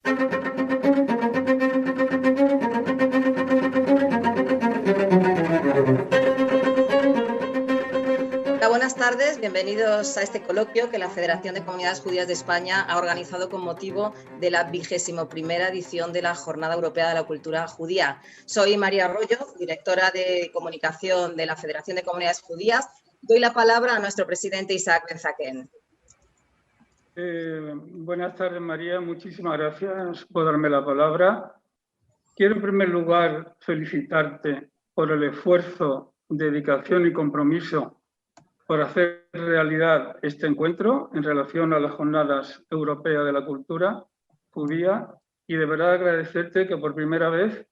Hola, buenas tardes. Bienvenidos a este coloquio que la Federación de Comunidades Judías de España ha organizado con motivo de la 21ª edición de la Jornada Europea de la Cultura Judía. Soy María Arroyo, directora de comunicación de la Federación de Comunidades Judías. Doy la palabra a nuestro presidente Isaac Ben-Zaken. Buenas tardes, María. Muchísimas gracias por darme la palabra. Quiero en primer lugar felicitarte por el esfuerzo, dedicación y compromiso por hacer realidad este encuentro en relación a las Jornadas Europeas de la Cultura Judía, y de verdad agradecerte que por primera vez,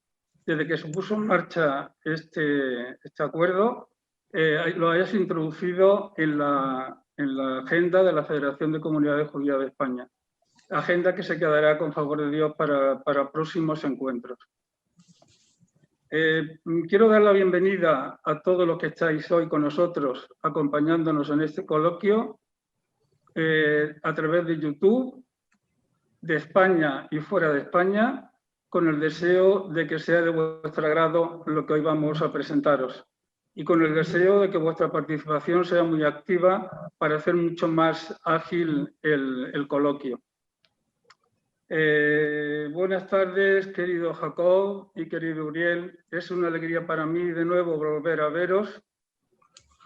desde que se puso en marcha este acuerdo, lo hayas introducido en la agenda de la Federación de Comunidades Judías de España. Agenda que se quedará, con favor de Dios, para próximos encuentros. Quiero dar la bienvenida a todos los que estáis hoy con nosotros, acompañándonos en este coloquio a través de YouTube, de España y fuera de España, con el deseo de que sea de vuestro agrado lo que hoy vamos a presentaros y con el deseo de que vuestra participación sea muy activa para hacer mucho más ágil el coloquio. Buenas tardes, querido Jacob y querido Uriel. Es una alegría para mí de nuevo volver a veros.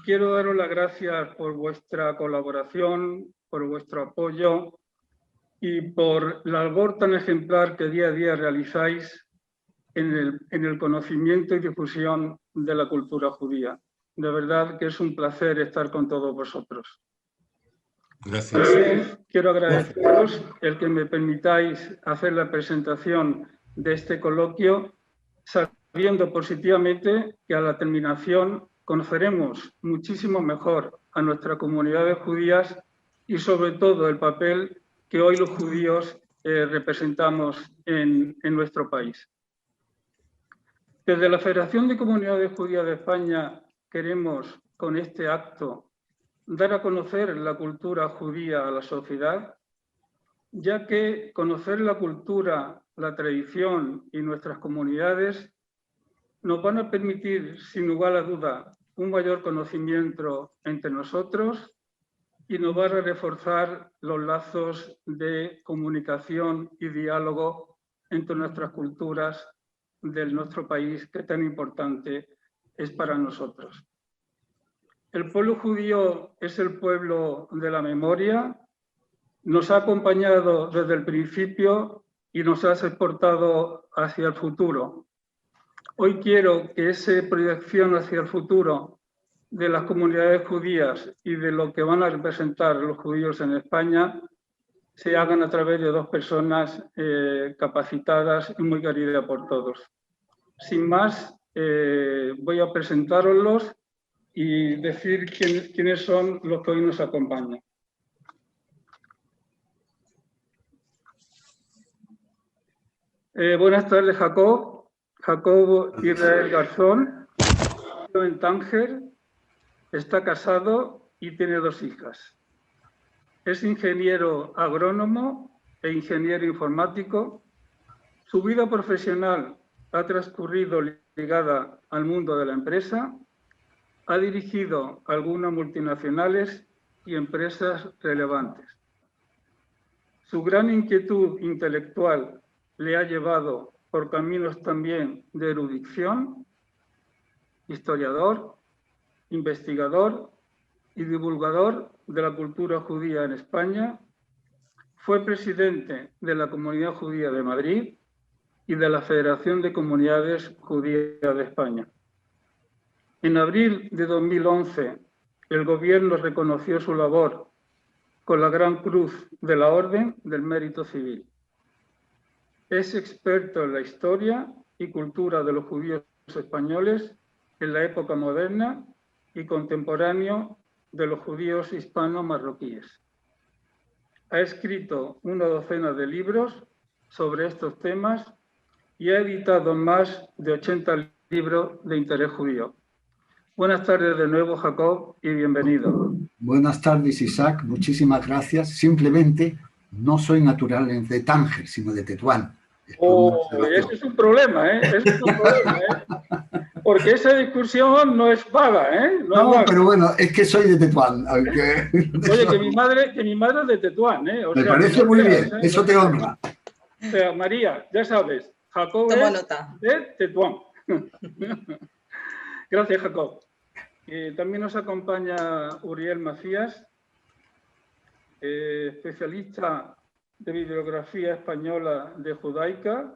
Quiero daros las gracias por vuestra colaboración, por vuestro apoyo y por la labor tan ejemplar que día a día realizáis en el conocimiento y difusión de la cultura judía. De verdad que es un placer estar con todos vosotros. Gracias. También quiero agradeceros el que me permitáis hacer la presentación de este coloquio, sabiendo positivamente que a la terminación conoceremos muchísimo mejor a nuestras comunidades judías y sobre todo el papel que hoy los judíos representamos en nuestro país. Desde la Federación de Comunidades Judías de España queremos, con este acto, dar a conocer la cultura judía a la sociedad, ya que conocer la cultura, la tradición y nuestras comunidades nos van a permitir, sin lugar a duda, un mayor conocimiento entre nosotros y nos van a reforzar los lazos de comunicación y diálogo entre nuestras culturas de nuestro país, que tan importante es para nosotros. El pueblo judío es el pueblo de la memoria, nos ha acompañado desde el principio y nos ha exportado hacia el futuro. Hoy quiero que esa proyección hacia el futuro de las comunidades judías y de lo que van a representar los judíos en España se hagan a través de dos personas capacitadas y muy queridas por todos. Sin más, voy a presentároslos y decir quiénes son los que hoy nos acompañan. Buenas tardes, Jacob. Jacob Israel Garzón, nació en Tánger, está casado y tiene 2 hijas. Es ingeniero agrónomo e ingeniero informático. Su vida profesional ha transcurrido ligada al mundo de la empresa. Ha dirigido algunas multinacionales y empresas relevantes. Su gran inquietud intelectual le ha llevado por caminos también de erudición, historiador, investigador y divulgador de la cultura judía en España. Fue presidente de la Comunidad Judía de Madrid y de la Federación de Comunidades Judías de España. En abril de 2011, el gobierno reconoció su labor con la Gran Cruz de la Orden del Mérito Civil. Es experto en la historia y cultura de los judíos españoles en la época moderna y contemporáneo de los judíos hispano-marroquíes. Ha escrito una docena de libros sobre estos temas y ha editado más de 80 libros de interés judío. Buenas tardes de nuevo, Jacob, y bienvenido. Buenas tardes, Isaac. Muchísimas gracias. Simplemente No soy natural de Tánger, sino de Tetuán. Ese es un problema, ¿eh? Es un problema, ¿eh? Porque esa discusión no es vaga, ¿eh? No, pero bueno, es que soy de Tetuán. Aunque Oye, que mi madre es de Tetuán, ¿eh? Me parece muy bien, eso te honra. O sea, María, ya sabes, Jacob Tomo es nota. de Tetuán. Gracias, Jacob. También nos acompaña Uriel Macías, especialista de bibliografía española de judaica,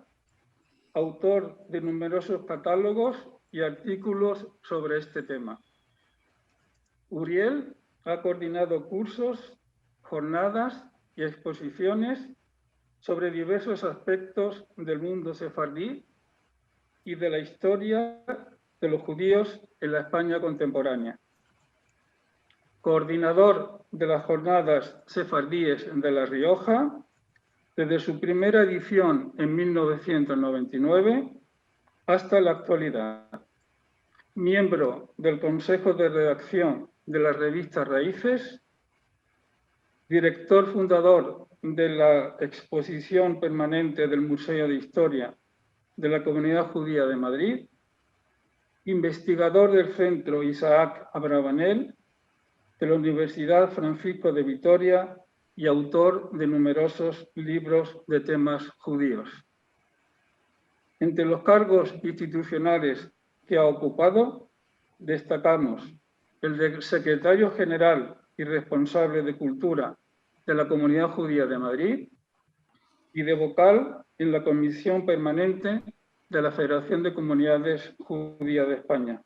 autor de numerosos catálogos y artículos sobre este tema. Uriel ha coordinado cursos, jornadas y exposiciones sobre diversos aspectos del mundo sefardí y de la historia de los judíos en la España contemporánea. Coordinador de las jornadas sefardíes de La Rioja, desde su primera edición en 1999 hasta la actualidad. Miembro del Consejo de Redacción de la revista Raíces, director fundador de la exposición permanente del Museo de Historia de la Comunidad Judía de Madrid, investigador del Centro Isaac Abravanel de la Universidad Francisco de Vitoria y autor de numerosos libros de temas judíos. Entre los cargos institucionales que ha ocupado, destacamos el de secretario general y responsable de Cultura de la Comunidad Judía de Madrid y de vocal en la Comisión Permanente de la Federación de Comunidades Judías de España.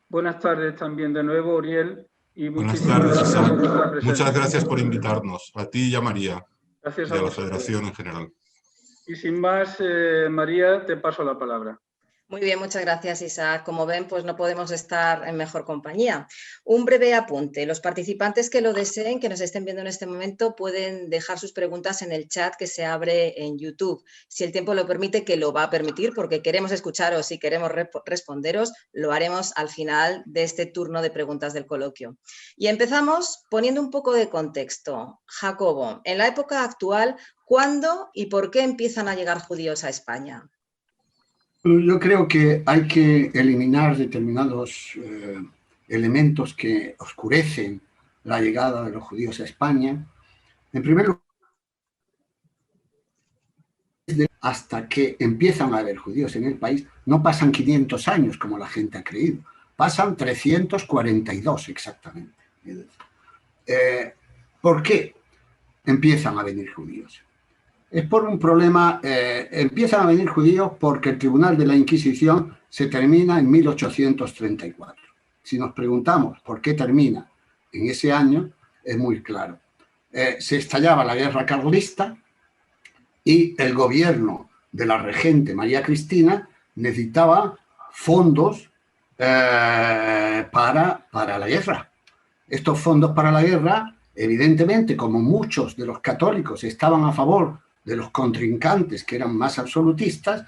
Buenas tardes también de nuevo, Uriel. Y buenas tardes, Isaac. Muchas gracias por invitarnos, a ti y a María, gracias y a la Federación en general. Y sin más, María, te paso la palabra. Muy bien, muchas gracias, Isaac. Como ven, pues no podemos estar en mejor compañía. Un breve apunte. Los participantes que lo deseen, que nos estén viendo en este momento, pueden dejar sus preguntas en el chat que se abre en YouTube. Si el tiempo lo permite, que lo va a permitir, porque queremos escucharos y queremos responderos, lo haremos al final de este turno de preguntas del coloquio. Y empezamos poniendo un poco de contexto. Jacobo, en la época actual, ¿cuándo y por qué empiezan a llegar judíos a España? Yo creo que hay que eliminar determinados elementos que oscurecen la llegada de los judíos a España. En primer lugar, hasta que empiezan a haber judíos en el país, no pasan 500 años como la gente ha creído, pasan 342 exactamente. ¿Por qué empiezan a venir judíos? Es por un problema, empiezan a venir judíos porque el Tribunal de la Inquisición se termina en 1834. Si nos preguntamos por qué termina en ese año, es muy claro. Se estallaba la guerra carlista y el gobierno de la regente María Cristina necesitaba fondos para la guerra. Estos fondos para la guerra, evidentemente, como muchos de los católicos estaban a favor de los contrincantes que eran más absolutistas,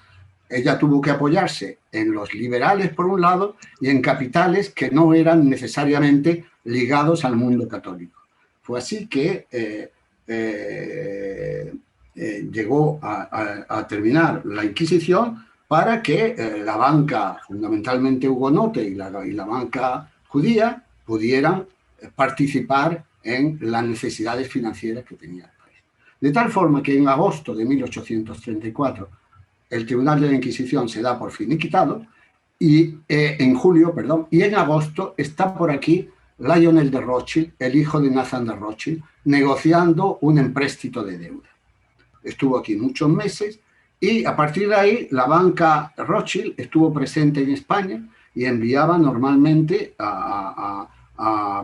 ella tuvo que apoyarse en los liberales por un lado y en capitales que no eran necesariamente ligados al mundo católico. Fue así que llegó a terminar la Inquisición para que la banca, fundamentalmente hugonote y la banca judía, pudieran participar en las necesidades financieras que tenía el país. De tal forma que en agosto de 1834 el Tribunal de la Inquisición se da por finiquitado y en julio, y en agosto está por aquí Lionel de Rothschild, el hijo de Nathan de Rothschild, negociando un empréstito de deuda. Estuvo aquí muchos meses y a partir de ahí la banca Rothschild estuvo presente en España y enviaba normalmente a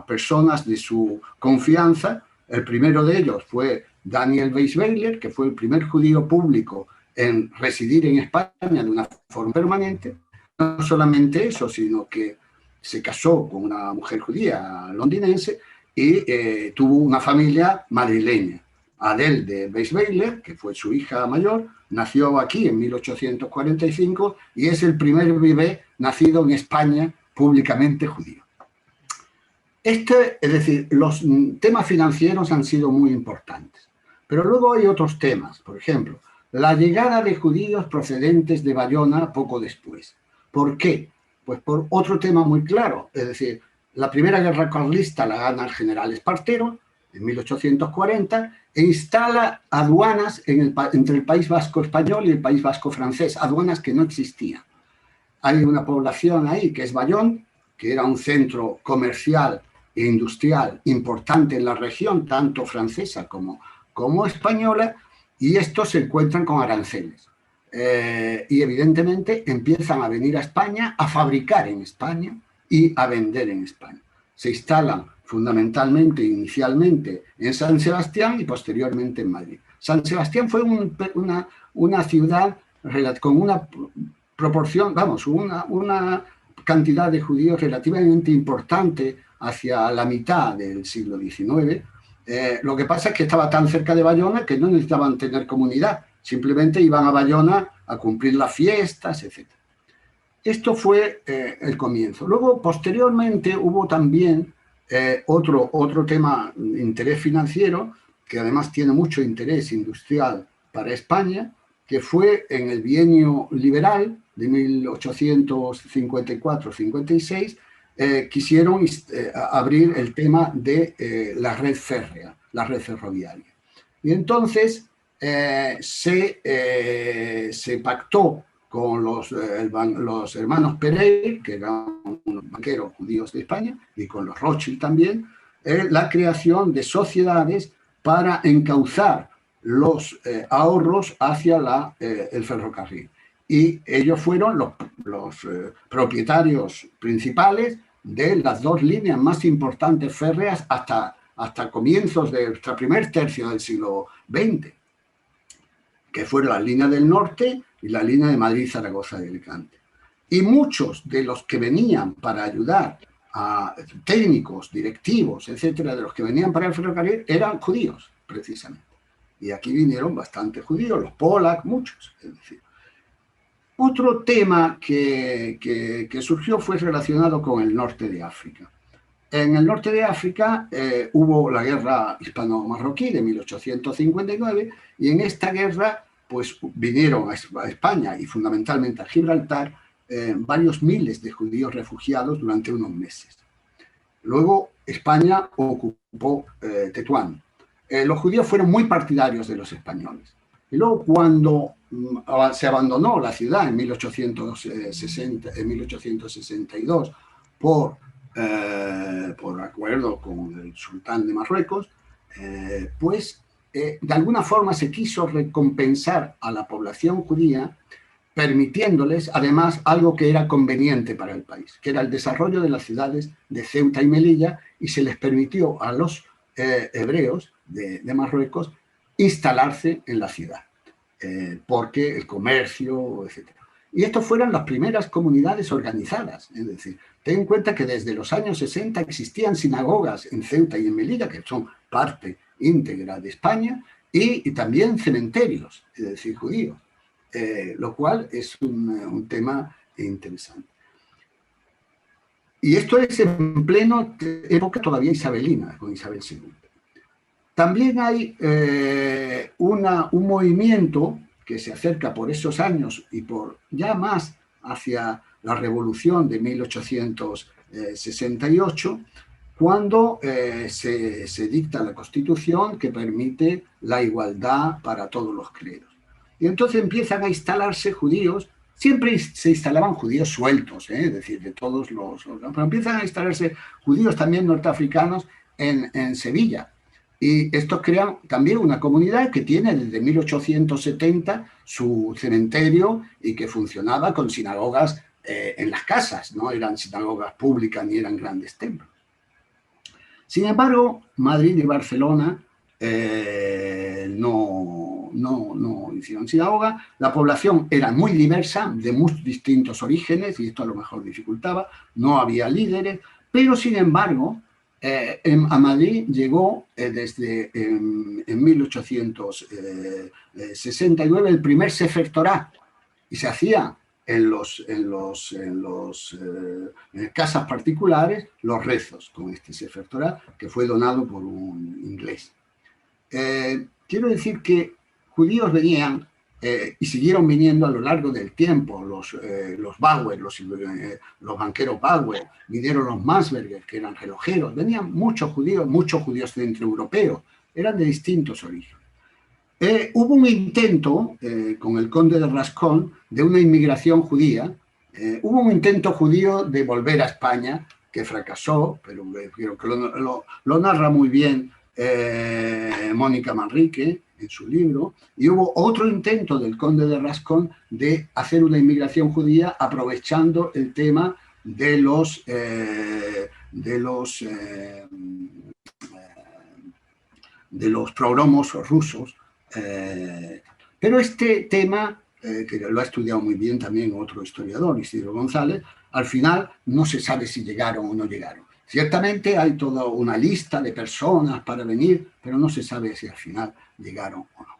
personas de su confianza. El primero de ellos fue Daniel Weisweiler, que fue el primer judío público en residir en España de una forma permanente. No solamente eso, sino que se casó con una mujer judía londinense y tuvo una familia madrileña. Adele de Weisweiler, que fue su hija mayor, nació aquí en 1845 y es el primer bebé nacido en España públicamente judío. Es decir, los temas financieros han sido muy importantes. Pero luego hay otros temas, por ejemplo, la llegada de judíos procedentes de Bayona poco después. ¿Por qué? Pues por otro tema muy claro, es decir, la primera guerra carlista la gana el general Espartero en 1840 e instala aduanas entre el País Vasco español y el País Vasco francés, aduanas que no existían. Hay una población ahí que es Bayón, que era un centro comercial e industrial importante en la región, tanto francesa como española, y estos se encuentran con aranceles. Y evidentemente empiezan a venir a España, a fabricar en España y a vender en España. Se instalan fundamentalmente, inicialmente, en San Sebastián y posteriormente en Madrid. San Sebastián fue una ciudad con una proporción, vamos, una cantidad de judíos relativamente importante hacia la mitad del siglo XIX. Lo que pasa es que estaba tan cerca de Bayona que no necesitaban tener comunidad, simplemente iban a Bayona a cumplir las fiestas, etc. Esto fue el comienzo. Luego, posteriormente, hubo también otro tema de interés financiero, que además tiene mucho interés industrial para España, que fue en el bienio liberal de 1854-56, quisieron abrir el tema de la red férrea, la red ferroviaria. Y entonces se pactó con los hermanos Pereira, que eran unos banqueros judíos de España, y con los Rothschild también, la creación de sociedades para encauzar los ahorros hacia el ferrocarril. Y ellos fueron los propietarios principales de las dos líneas más importantes férreas hasta comienzos del primer tercio del siglo XX, que fueron la línea del norte y la línea de Madrid, Zaragoza y Alicante. Y muchos de los que venían para ayudar a técnicos, directivos, etcétera, de los que venían para el ferrocarril, eran judíos, precisamente. Y aquí vinieron bastantes judíos, los Polak, muchos. Es decir, otro tema que surgió fue relacionado con el norte de África. En el norte de África hubo la guerra hispano-marroquí de 1859 y en esta guerra pues vinieron a España y fundamentalmente a Gibraltar varios miles de judíos refugiados durante unos meses. Luego España ocupó Tetuán. Los judíos fueron muy partidarios de los españoles. Y luego cuando se abandonó la ciudad en 1862 por acuerdo con el sultán de Marruecos, de alguna forma se quiso recompensar a la población judía, permitiéndoles además algo que era conveniente para el país, que era el desarrollo de las ciudades de Ceuta y Melilla, y se les permitió a los hebreos de Marruecos instalarse en la ciudad, porque el comercio, etc. Y estas fueron las primeras comunidades organizadas, es decir, ten en cuenta que desde los años 60 existían sinagogas en Ceuta y en Melilla, que son parte íntegra de España, y también cementerios, es decir, judíos, lo cual es un tema interesante. Y esto es en pleno época todavía isabelina, con Isabel II. También hay un movimiento que se acerca por esos años y por ya más hacia la Revolución de 1868, cuando se dicta la Constitución que permite la igualdad para todos los credos. Y entonces empiezan a instalarse judíos, siempre se instalaban judíos sueltos, es decir, de todos pero empiezan a instalarse judíos también norteafricanos en Sevilla. Y estos crean también una comunidad que tiene desde 1870 su cementerio y que funcionaba con sinagogas en las casas, no eran sinagogas públicas ni eran grandes templos. Sin embargo, Madrid y Barcelona no hicieron sinagoga. La población era muy diversa, de muy distintos orígenes, y esto a lo mejor dificultaba, no había líderes, pero sin embargo, a Madrid llegó desde en 1869 el primer Sefer Torah, y se hacía en casas particulares los rezos con este Sefer Torah, que fue donado por un inglés. quiero decir que judíos venían y siguieron viniendo a lo largo del tiempo, los Bauer, los banqueros Bauer, vinieron los Mansberger, que eran relojeros, venían muchos judíos centroeuropeos, eran de distintos orígenes. Hubo un intento con el conde de Rascón de una inmigración judía, hubo un intento judío de volver a España, que fracasó, pero creo que lo narra muy bien Mónica Manrique en su libro, y hubo otro intento del conde de Rascón de hacer una inmigración judía aprovechando el tema de los progromos rusos. Pero este tema, que lo ha estudiado muy bien también otro historiador, Isidro González, al final no se sabe si llegaron o no llegaron. Ciertamente hay toda una lista de personas para venir, pero no se sabe si al final llegaron o no.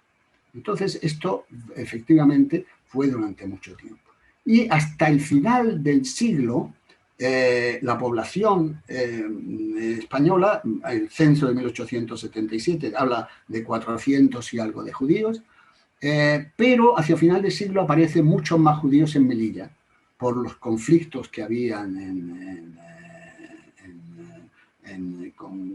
Entonces, esto efectivamente fue durante mucho tiempo. Y hasta el final del siglo, la población española, el censo de 1877 habla de 400 y algo de judíos, pero hacia final del siglo aparecen muchos más judíos en Melilla por los conflictos que habían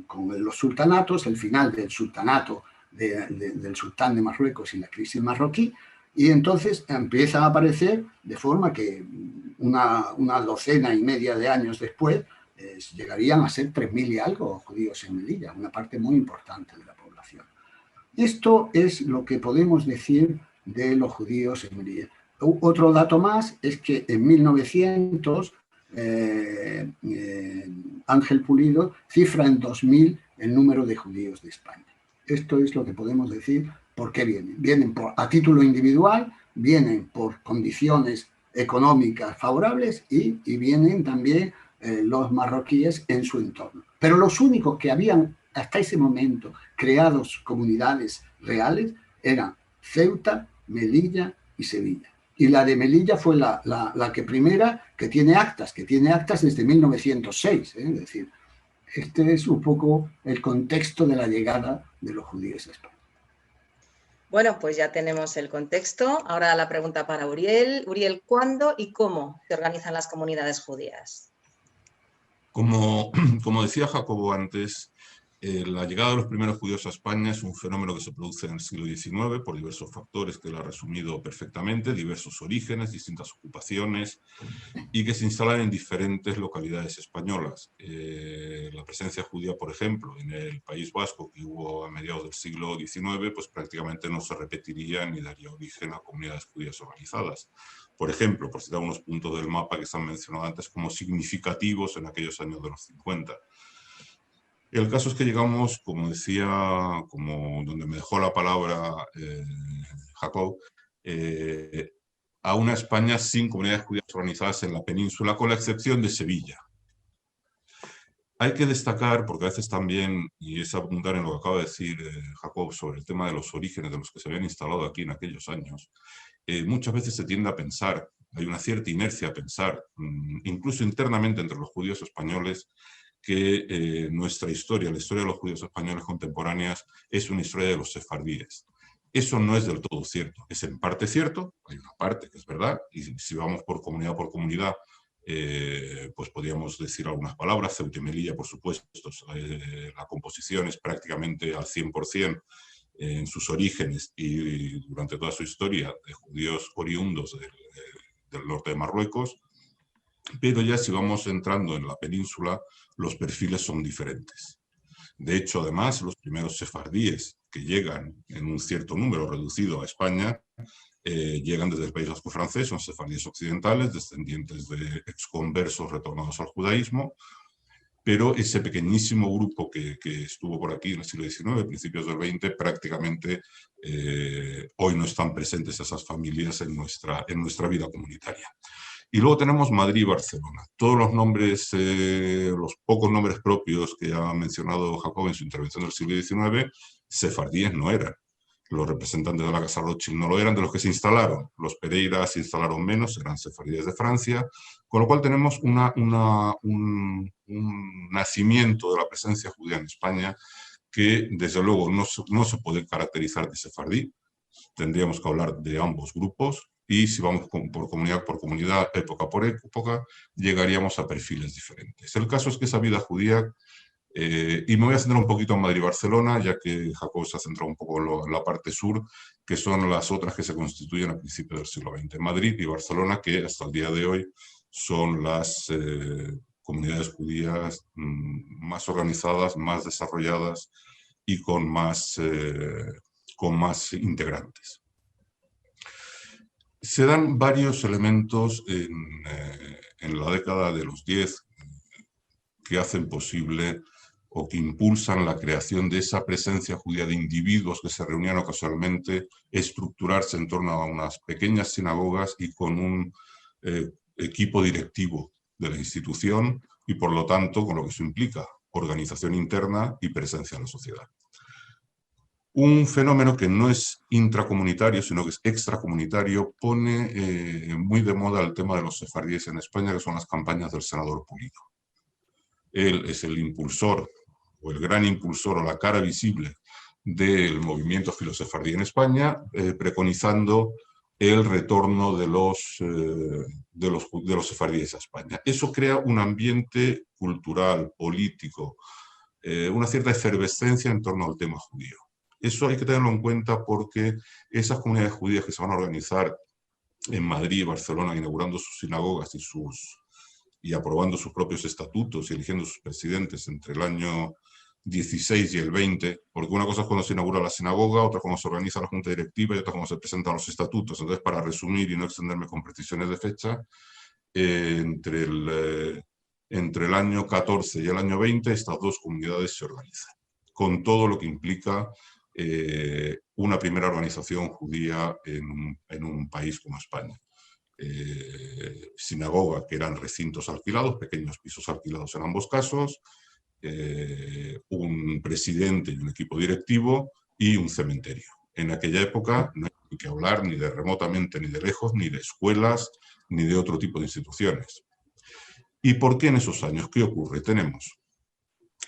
con los sultanatos, el final del sultanato del sultán de Marruecos y la crisis marroquí, y entonces empiezan a aparecer de forma que una docena y media de años después llegarían a ser 3.000 y algo judíos en Melilla, una parte muy importante de la población. Esto es lo que podemos decir de los judíos en Melilla. Otro dato más es que en 1900 Ángel Pulido cifra en 2.000 el número de judíos de España. Esto es lo que podemos decir. ¿Por qué vienen? Vienen a título individual, vienen por condiciones económicas favorables y vienen también los marroquíes en su entorno. Pero los únicos que habían hasta ese momento creados comunidades reales eran Ceuta, Melilla y Sevilla. Y la de Melilla fue la que primera que tiene actas desde 1906. Es decir, este es un poco el contexto de la llegada de los judíos a España. Bueno, pues ya tenemos el contexto. Ahora la pregunta para Uriel. Uriel, ¿cuándo y cómo se organizan las comunidades judías? Como decía Jacobo antes, la llegada de los primeros judíos a España es un fenómeno que se produce en el siglo XIX por diversos factores que él ha resumido perfectamente, diversos orígenes, distintas ocupaciones, y que se instalan en diferentes localidades españolas. La presencia judía, por ejemplo, en el País Vasco, que hubo a mediados del siglo XIX, pues prácticamente no se repetiría ni daría origen a comunidades judías organizadas. Por ejemplo, por citar unos puntos del mapa que se han mencionado antes como significativos en aquellos años de los 50. El caso es que llegamos, como decía, donde me dejó la palabra Jacob, a una España sin comunidades judías organizadas en la península, con la excepción de Sevilla. Hay que destacar, porque a veces también, y es apuntar en lo que acaba de decir Jacob sobre el tema de los orígenes de los que se habían instalado aquí en aquellos años, muchas veces se tiende a pensar, hay una cierta inercia a pensar, incluso internamente entre los judíos españoles, que nuestra historia, la historia de los judíos españoles contemporáneas, es una historia de los sefardíes. Eso no es del todo cierto. Es en parte cierto, hay una parte que es verdad, y si vamos por comunidad, pues podríamos decir algunas palabras. Ceuta y Melilla, por supuesto, la composición es prácticamente al 100% en sus orígenes y durante toda su historia de judíos oriundos del norte de Marruecos. Pero ya si vamos entrando en la península, los perfiles son diferentes. De hecho, además, los primeros sefardíes que llegan en un cierto número reducido a España, llegan desde el País Vasco francés, son sefardíes occidentales, descendientes de exconversos retornados al judaísmo, pero ese pequeñísimo grupo que estuvo por aquí en el siglo XIX, principios del XX, prácticamente hoy no están presentes esas familias en nuestra vida comunitaria. Y luego tenemos Madrid y Barcelona. Todos los nombres, los pocos nombres propios que ha mencionado Jacob en su intervención del siglo XIX, sefardíes no eran. Los representantes de la Casa Rothschild no lo eran, de los que se instalaron. Los Pereira se instalaron menos, eran sefardíes de Francia, con lo cual tenemos un nacimiento de la presencia judía en España que desde luego no se puede caracterizar de sefardí, tendríamos que hablar de ambos grupos, y si vamos por comunidad, época por época, llegaríamos a perfiles diferentes. El caso es que esa vida judía, y me voy a centrar un poquito en Madrid y Barcelona, ya que Jacobo se ha centrado un poco en la parte sur, que son las otras que se constituyen a principios del siglo XX. Madrid y Barcelona, que hasta el día de hoy son las comunidades judías más organizadas, más desarrolladas y con más integrantes. Se dan varios elementos en la década de los 10 que hacen posible o que impulsan la creación de esa presencia judía de individuos que se reunían ocasionalmente, estructurarse en torno a unas pequeñas sinagogas y con un equipo directivo de la institución y, por lo tanto, con lo que eso implica, organización interna y presencia en la sociedad. Un fenómeno que no es intracomunitario, sino que es extracomunitario, pone muy de moda el tema de los sefardíes en España, que son las campañas del senador Pulido. Él es el impulsor, o el gran impulsor, o la cara visible del movimiento filosefardí en España, preconizando el retorno de los sefardíes a España. Eso crea un ambiente cultural, político, una cierta efervescencia en torno al tema judío. Eso hay que tenerlo en cuenta porque esas comunidades judías que se van a organizar en Madrid y Barcelona, inaugurando sus sinagogas y aprobando sus propios estatutos y eligiendo sus presidentes entre el año 16 y el 20, porque una cosa es cuando se inaugura la sinagoga, otra cuando se organiza la junta directiva y otra cuando se presentan los estatutos. Entonces, para resumir y no extenderme con precisiones de fecha, entre el año 14 y el año 20, estas dos comunidades se organizan, con todo lo que implica una primera organización judía en un país como España. Sinagoga, que eran recintos alquilados, pequeños pisos alquilados en ambos casos, un presidente y un equipo directivo y un cementerio. En aquella época no hay que hablar ni de remotamente, ni de lejos, ni de escuelas, ni de otro tipo de instituciones. ¿Y por qué en esos años? ¿Qué ocurre? Tenemos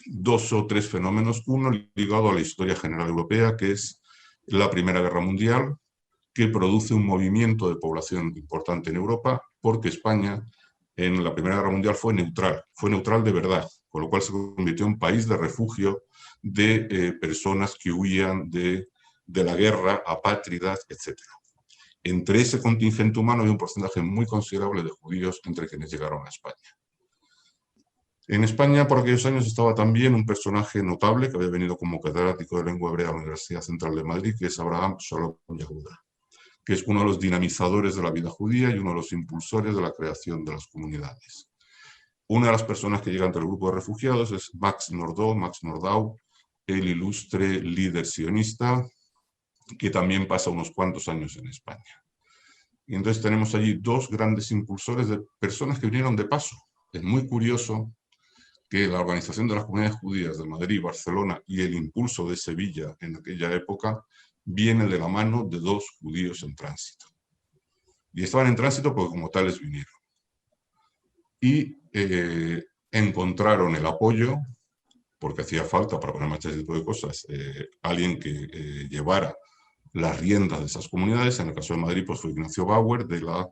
dos o tres fenómenos. Uno ligado a la historia general europea, que es la Primera Guerra Mundial, que produce un movimiento de población importante en Europa, porque España en la Primera Guerra Mundial fue neutral de verdad, con lo cual se convirtió en un país de refugio de personas que huían de la guerra, apátridas, etc. Entre ese contingente humano había un porcentaje muy considerable de judíos entre quienes llegaron a España. En España, por aquellos años, estaba también un personaje notable que había venido como catedrático de lengua hebrea a la Universidad Central de Madrid, que es Abraham Shalom Yehuda, que es uno de los dinamizadores de la vida judía y uno de los impulsores de la creación de las comunidades. Una de las personas que llega ante el grupo de refugiados es Max Nordau, el ilustre líder sionista, que también pasa unos cuantos años en España. Y entonces tenemos allí dos grandes impulsores de personas que vinieron de paso. Es muy curioso que la organización de las comunidades judías de Madrid, Barcelona y el impulso de Sevilla en aquella época viene de la mano de dos judíos en tránsito. Y estaban en tránsito porque como tales vinieron. Y encontraron el apoyo, porque hacía falta para poner en marcha ese tipo de cosas, alguien que llevara las riendas de esas comunidades. En el caso de Madrid pues fue Ignacio Bauer, de la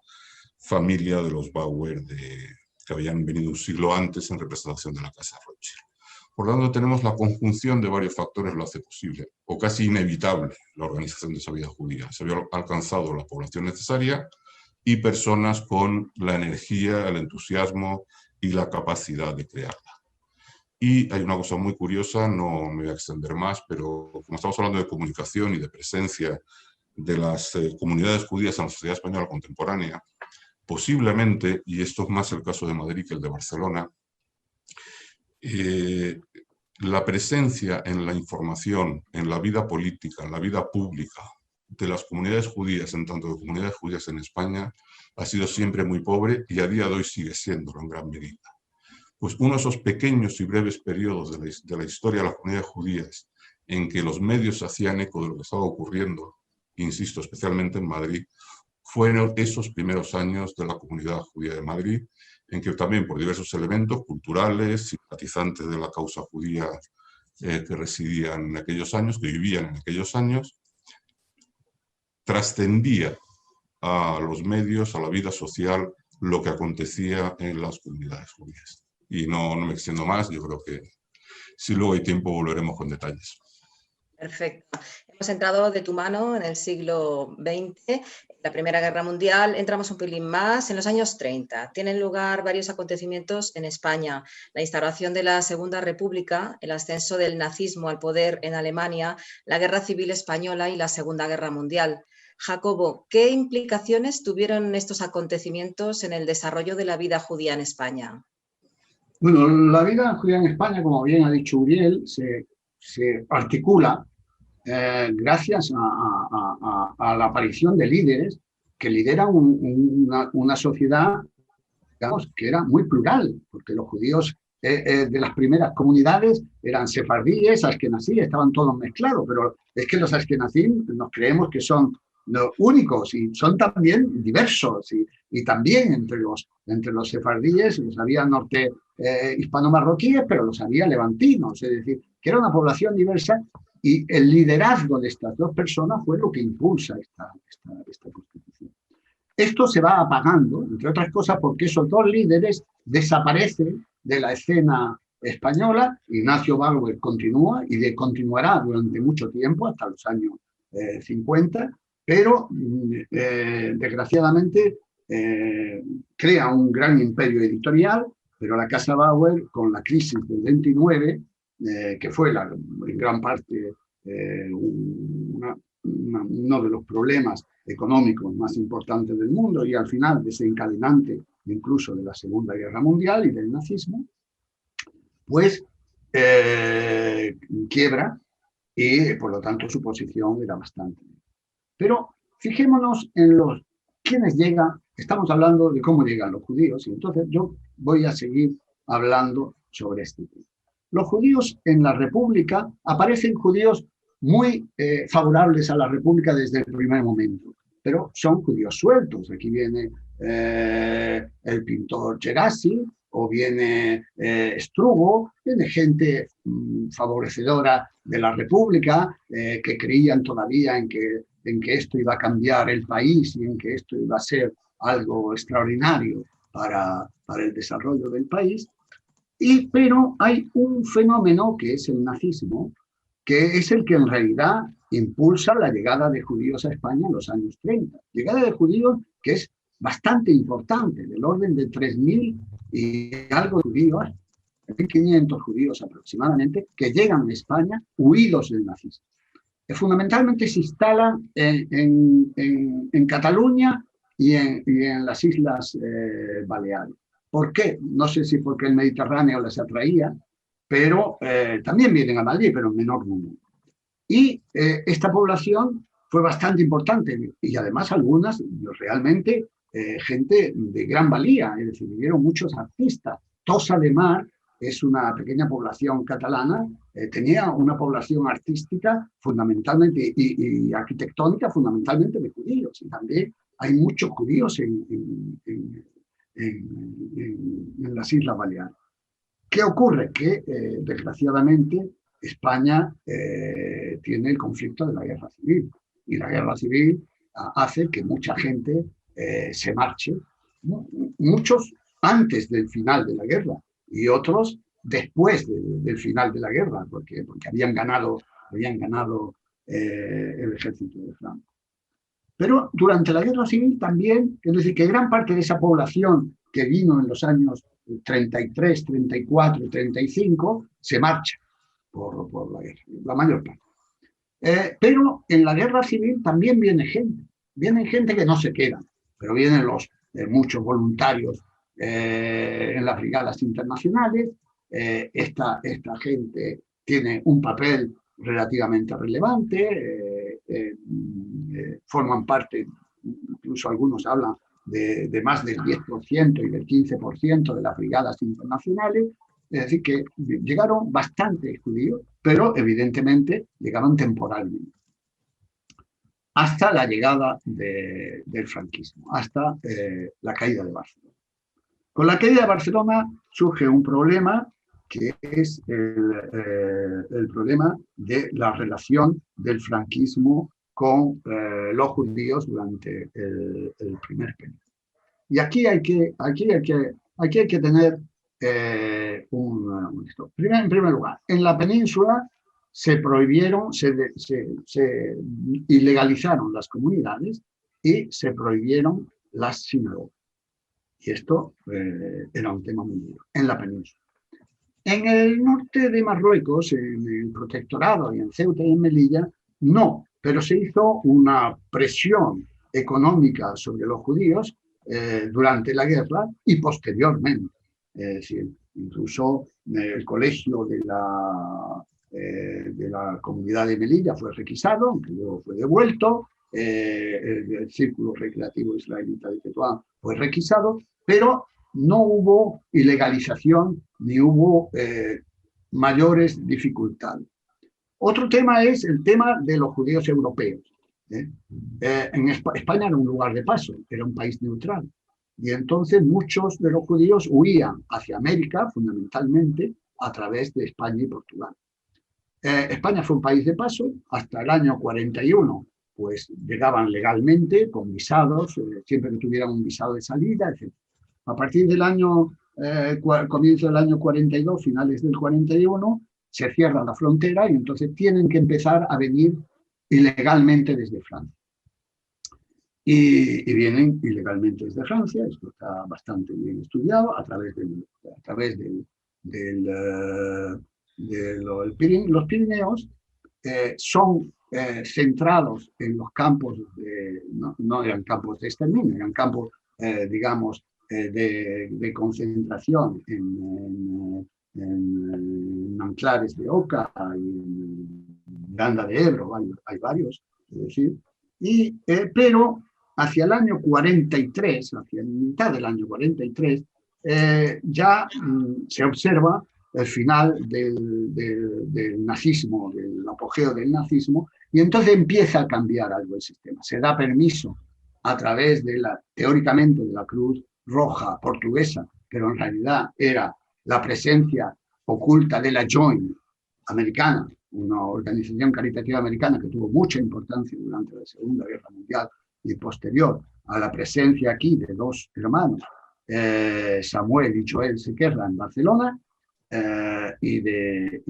familia de los Bauer, que habían venido un siglo antes en representación de la Casa Rothschild. Por lo tanto, tenemos la conjunción de varios factores lo hace posible, o casi inevitable, la organización de esa vida judía. Se había alcanzado la población necesaria y personas con la energía, el entusiasmo y la capacidad de crearla. Y hay una cosa muy curiosa, no me voy a extender más, pero como estamos hablando de comunicación y de presencia de las comunidades judías en la sociedad española contemporánea, posiblemente, y esto es más el caso de Madrid que el de Barcelona, la presencia en la información, en la vida política, en la vida pública de las comunidades judías, en tanto que comunidades judías en España, ha sido siempre muy pobre y a día de hoy sigue siéndolo en gran medida. Pues uno de esos pequeños y breves periodos de la historia de las comunidades judías en que los medios se hacían eco de lo que estaba ocurriendo, insisto, especialmente en Madrid, fueron esos primeros años de la comunidad judía de Madrid, en que también por diversos elementos culturales, simpatizantes de la causa judía que residían en aquellos años, que vivían en aquellos años, trascendía a los medios, a la vida social, lo que acontecía en las comunidades judías. Y no me extiendo más, yo creo que si luego hay tiempo volveremos con detalles. Perfecto. Hemos entrado de tu mano en el siglo XX, la Primera Guerra Mundial, entramos un pelín más en los años 30. Tienen lugar varios acontecimientos en España. La instauración de la Segunda República, el ascenso del nazismo al poder en Alemania, la Guerra Civil Española y la Segunda Guerra Mundial. Jacobo, ¿qué implicaciones tuvieron estos acontecimientos en el desarrollo de la vida judía en España? Bueno, la vida judía en España, como bien ha dicho Uriel, se articula gracias a la aparición de líderes que lideran una sociedad, digamos, que era muy plural, porque los judíos de las primeras comunidades eran sefardíes, askenazíes, estaban todos mezclados, pero es que los askenazí nos creemos que son los únicos y son también diversos, y también entre los sefardíes los había norte hispano-marroquíes, pero los había levantinos, es decir, que era una población diversa, y el liderazgo de estas dos personas fue lo que impulsa esta constitución. Esto se va apagando, entre otras cosas, porque esos dos líderes desaparecen de la escena española. Ignacio Bauer continúa y continuará durante mucho tiempo, hasta los años 50, pero desgraciadamente crea un gran imperio editorial, pero la Casa Bauer, con la crisis del 29, que fue en gran parte uno de los problemas económicos más importantes del mundo y al final desencadenante incluso de la Segunda Guerra Mundial y del nazismo, pues quiebra, y por lo tanto su posición era bastante. Pero fijémonos en quiénes llegan. Estamos hablando de cómo llegan los judíos, y entonces yo voy a seguir hablando sobre este tema. Los judíos en la República, aparecen judíos muy favorables a la República desde el primer momento, pero son judíos sueltos. Aquí viene el pintor Gerasi, o viene Strugo, viene gente favorecedora de la República, que creían todavía en que esto iba a cambiar el país y en que esto iba a ser algo extraordinario para el desarrollo del país. Pero hay un fenómeno que es el nazismo, que es el que en realidad impulsa la llegada de judíos a España en los años 30. Llegada de judíos que es bastante importante, del orden de 3.000 y algo judíos, 1.500 judíos aproximadamente, que llegan a España huidos del nazismo. Fundamentalmente se instalan en Cataluña y en las Islas Baleares. ¿Por qué? No sé si porque el Mediterráneo les atraía, pero también vienen a Madrid, pero en menor número. Y esta población fue bastante importante, y además algunas realmente gente de gran valía, es decir, vivieron muchos artistas. Tossa de Mar es una pequeña población catalana, tenía una población artística fundamentalmente y arquitectónica fundamentalmente de judíos, y también hay muchos judíos en las Islas Baleares. ¿Qué ocurre? Que desgraciadamente España tiene el conflicto de la guerra civil, y la guerra civil hace que mucha gente se marche, ¿no? Muchos antes del final de la guerra y otros después del final de la guerra, porque habían ganado el ejército de Franco. Pero durante la guerra civil también, es decir, que gran parte de esa población que vino en los años 33, 34 y 35 se marcha por la guerra, la mayor parte. Pero en la guerra civil también viene gente que no se queda, pero vienen muchos voluntarios en las brigadas internacionales. Esta gente tiene un papel relativamente relevante, forman parte, incluso algunos hablan de más del 10% y del 15% de las brigadas internacionales. Es decir, que llegaron bastantes judíos, pero evidentemente llegaron temporalmente, hasta la llegada del franquismo, hasta la caída de Barcelona. Con la caída de Barcelona surge un problema que es el problema de la relación del franquismo con los judíos durante el primer periodo. Y aquí hay que tener en primer lugar, en la península se prohibieron, se ilegalizaron las comunidades y se prohibieron las sinagogas. Y esto era un tema muy duro en la península. En el norte de Marruecos, en el Protectorado y en Ceuta y en Melilla, no, pero se hizo una presión económica sobre los judíos durante la guerra y posteriormente. Es decir, incluso el colegio de la comunidad de Melilla fue requisado, aunque luego fue devuelto, el círculo recreativo israelita de Tetuán fue requisado, pero no hubo ilegalización ni hubo mayores dificultades. Otro tema es el tema de los judíos europeos. En España era un lugar de paso, era un país neutral. Y entonces muchos de los judíos huían hacia América, fundamentalmente, a través de España y Portugal. España fue un país de paso hasta el año 41, pues llegaban legalmente con visados, siempre que tuvieran un visado de salida, etc. A partir del año, comienzo del año 42, finales del 41, se cierra la frontera y entonces tienen que empezar a venir ilegalmente desde Francia. Y vienen ilegalmente desde Francia, esto está bastante bien estudiado, a través los Pirineos son centrados en los campos, no eran campos de exterminio, eran campos, digamos, de concentración en Nanclares de Oca y en Miranda de Ebro, hay varios, es decir, pero hacia el año 43, hacia la mitad del año 43, ya se observa el final del nazismo, del apogeo del nazismo, y entonces empieza a cambiar algo el sistema. Se da permiso a través teóricamente de la Cruz Roja portuguesa, pero en realidad era la presencia oculta de la Joint americana, una organización caritativa americana que tuvo mucha importancia durante la Segunda Guerra Mundial y posterior a la presencia aquí de dos hermanos, Samuel y Joel Sequerra en Barcelona, y de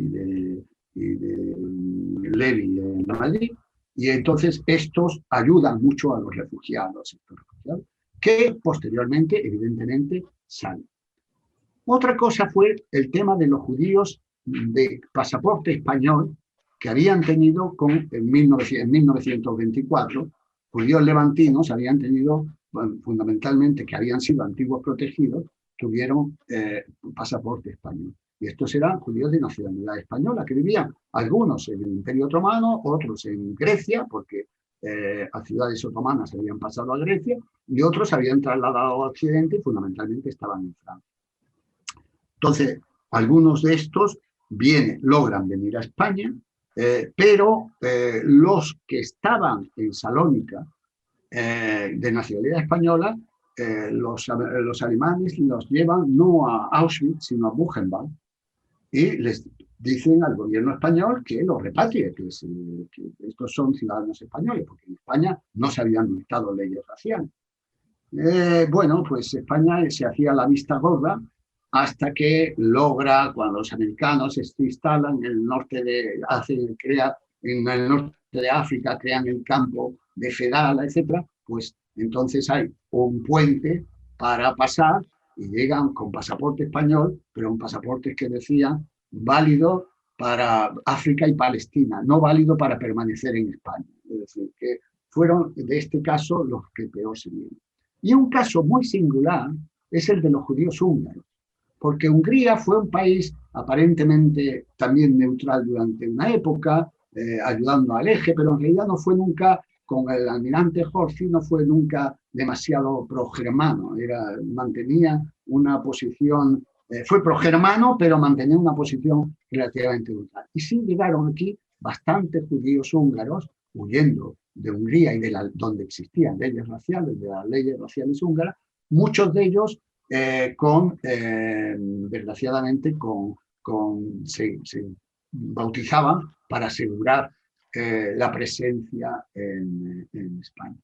Levi en Madrid, y entonces estos ayudan mucho a los refugiados, que posteriormente, evidentemente, salen. Otra cosa fue el tema de los judíos de pasaporte español que habían tenido en 1924, judíos levantinos habían tenido, bueno, fundamentalmente, que habían sido antiguos protegidos, tuvieron pasaporte español. Y estos eran judíos de nacionalidad española, que vivían algunos en el Imperio Otomano, otros en Grecia, porque a ciudades otomanas habían pasado a Grecia, y otros habían trasladado a Occidente y fundamentalmente estaban en Francia. Entonces, algunos de estos logran venir a España, pero los que estaban en Salónica de nacionalidad española, los alemanes los llevan no a Auschwitz, sino a Buchenwald, y les dicen al gobierno español que los repatrie, que estos son ciudadanos españoles, porque en España no se habían dictado leyes raciales. Bueno, pues España se hacía la vista gorda hasta que logra, cuando los americanos se instalan en el norte de África, crean el campo de Fedala, etc., pues entonces hay un puente para pasar y llegan con pasaporte español, pero un pasaporte que decía válido para África y Palestina, no válido para permanecer en España. Es decir, que fueron de este caso los que peor se vieron. Y un caso muy singular es el de los judíos húngaros, porque Hungría fue un país aparentemente también neutral durante una época, ayudando al eje, pero en realidad no fue nunca, con el almirante Horthy, no fue nunca demasiado progermano, mantenía una posición, fue progermano, pero mantenía una posición relativamente neutral. Y sí llegaron aquí bastantes judíos húngaros, huyendo de Hungría y donde existían leyes raciales, de las leyes raciales húngaras, muchos de ellos desgraciadamente con se bautizaban para asegurar la presencia en España.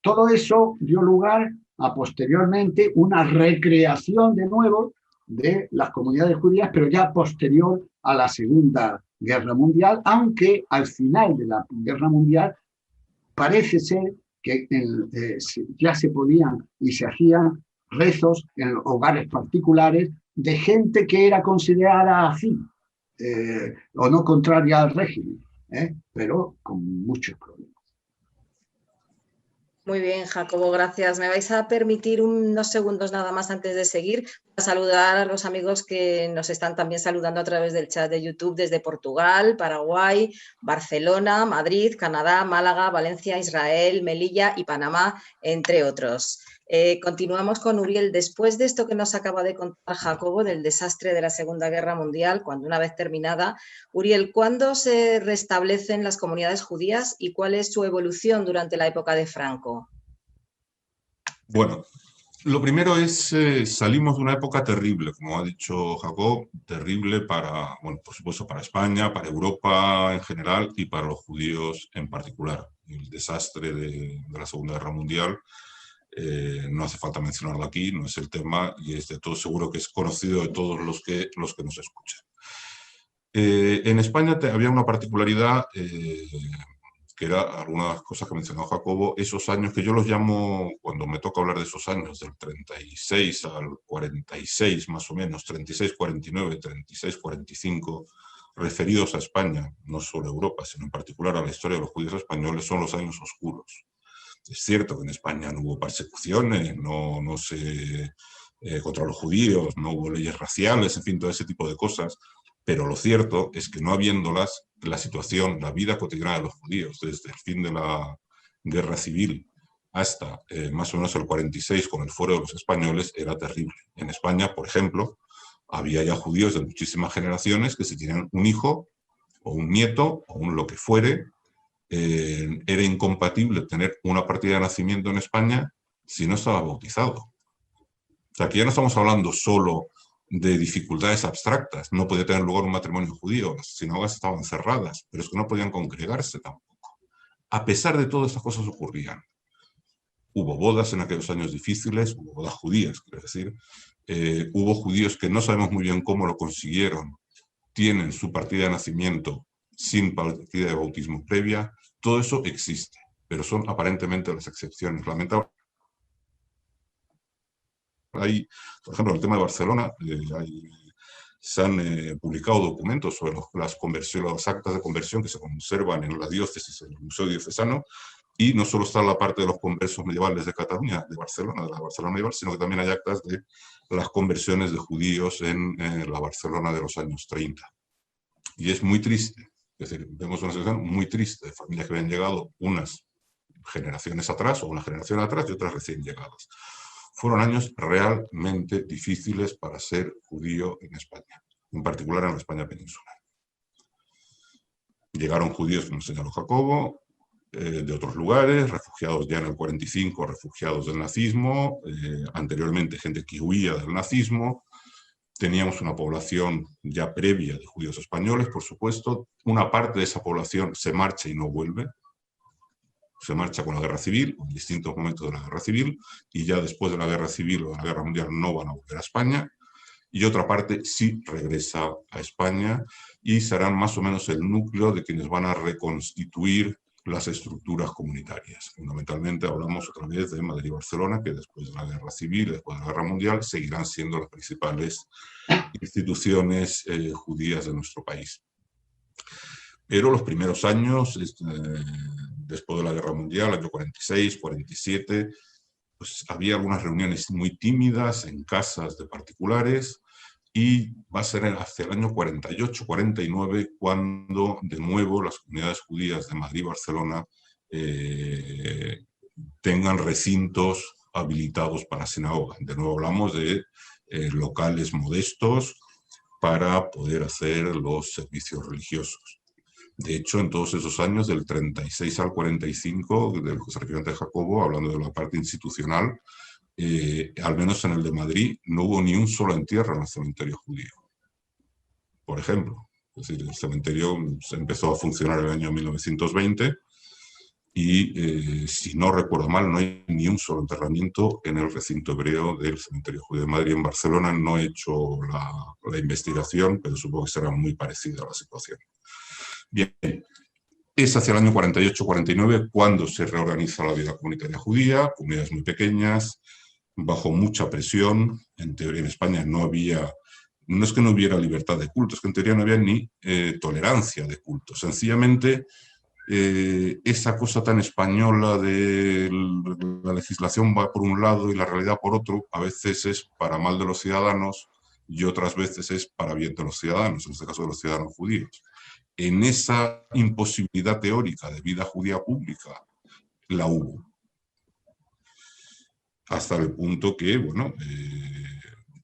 Todo eso dio lugar a posteriormente una recreación de nuevo de las comunidades judías, pero ya posterior a la Segunda Guerra Mundial, aunque al final de la Guerra Mundial parece ser que ya se podían y se hacían rezos en hogares particulares de gente que era considerada así, o no contraria al régimen, pero con muchos problemas. Muy bien, Jacobo, gracias. Me vais a permitir unos segundos nada más antes de seguir para saludar a los amigos que nos están también saludando a través del chat de YouTube desde Portugal, Paraguay, Barcelona, Madrid, Canadá, Málaga, Valencia, Israel, Melilla y Panamá, entre otros. Continuamos con Uriel. Después de esto que nos acaba de contar Jacobo, del desastre de la Segunda Guerra Mundial, cuando una vez terminada, Uriel, ¿cuándo se restablecen las comunidades judías y cuál es su evolución durante la época de Franco? Bueno, lo primero es, salimos de una época terrible, como ha dicho Jacob, terrible para, bueno, por supuesto para España, para Europa en general y para los judíos en particular. El desastre de la Segunda Guerra Mundial, no hace falta mencionarlo aquí, no es el tema y es de todo seguro que es conocido de todos los que nos escuchan. En España había una particularidad que era algunas cosas que mencionó Jacobo, esos años que yo los llamo, cuando me toca hablar de esos años, del 36 al 46 más o menos, 36, 49, 36, 45, referidos a España, no solo a Europa, sino en particular a la historia de los judíos españoles, son los años oscuros. Es cierto que en España no hubo persecuciones, no se contra los judíos, no hubo leyes raciales, en fin, todo ese tipo de cosas, pero lo cierto es que no habiéndolas, la situación, la vida cotidiana de los judíos, desde el fin de la Guerra Civil hasta más o menos el 46, con el fuero de los españoles, era terrible. En España, por ejemplo, había ya judíos de muchísimas generaciones que si tenían un hijo o un nieto o un lo que fuere, era incompatible tener una partida de nacimiento en España si no estaba bautizado. O sea, que ya no estamos hablando solo de dificultades abstractas. No podía tener lugar un matrimonio judío, las sinagogas estaban cerradas, pero es que no podían congregarse tampoco. A pesar de todas estas cosas ocurrían. Hubo bodas en aquellos años difíciles, hubo bodas judías, quiero decir. Hubo judíos que no sabemos muy bien cómo lo consiguieron, tienen su partida de nacimiento sin partida de bautismo previa. Todo eso existe, pero son aparentemente las excepciones. Lamentablemente, hay, por ejemplo, en el tema de Barcelona, se han publicado documentos sobre las actas de conversión que se conservan en la diócesis, en el Museo Diocesano, y no solo está la parte de los conversos medievales de Cataluña, de Barcelona, de la Barcelona medieval, sino que también hay actas de las conversiones de judíos en la Barcelona de los años 30. Y es muy triste, es decir, vemos una situación muy triste de familias que habían llegado unas generaciones atrás, o una generación atrás, y otras recién llegadas. Fueron años realmente difíciles para ser judío en España, en particular en la España peninsular. Llegaron judíos, como señaló Jacobo, de otros lugares, refugiados ya en el 45, refugiados del nazismo, anteriormente gente que huía del nazismo. Teníamos una población ya previa de judíos españoles, por supuesto. Una parte de esa población se marcha y no vuelve. Se marcha con la guerra civil, en distintos momentos de la guerra civil, y ya después de la guerra civil o de la guerra mundial no van a volver a España, y otra parte sí regresa a España, y serán más o menos el núcleo de quienes van a reconstituir las estructuras comunitarias. Fundamentalmente hablamos otra vez de Madrid y Barcelona, que después de la guerra civil, después de la guerra mundial, seguirán siendo las principales instituciones judías de nuestro país. Pero los primeros años, después de la Guerra Mundial, año 46, 47, pues había algunas reuniones muy tímidas en casas de particulares, y va a ser hacia el año 48, 49, cuando de nuevo las comunidades judías de Madrid y Barcelona tengan recintos habilitados para sinagoga. De nuevo hablamos de locales modestos para poder hacer los servicios religiosos. De hecho, en todos esos años, del 36 al 45, del que se refiere antes Jacobo, hablando de la parte institucional, al menos en el de Madrid, no hubo ni un solo entierro en el cementerio judío. por ejemplo. Es decir, el cementerio se empezó a funcionar en el año 1920 y, si no recuerdo mal, no hay ni un solo enterramiento en el recinto hebreo del cementerio judío de Madrid. En Barcelona no he hecho la investigación, pero supongo que será muy parecida a la situación. Bien, es hacia el año 48-49 cuando se reorganiza la vida comunitaria judía, comunidades muy pequeñas, bajo mucha presión. En teoría en España no es que no hubiera libertad de culto, es que en teoría no había ni tolerancia de culto. Sencillamente, esa cosa tan española de la legislación va por un lado y la realidad por otro, a veces es para mal de los ciudadanos y otras veces es para bien de los ciudadanos, en este caso de los ciudadanos judíos. En esa imposibilidad teórica de vida judía pública, la hubo. Hasta el punto que, bueno,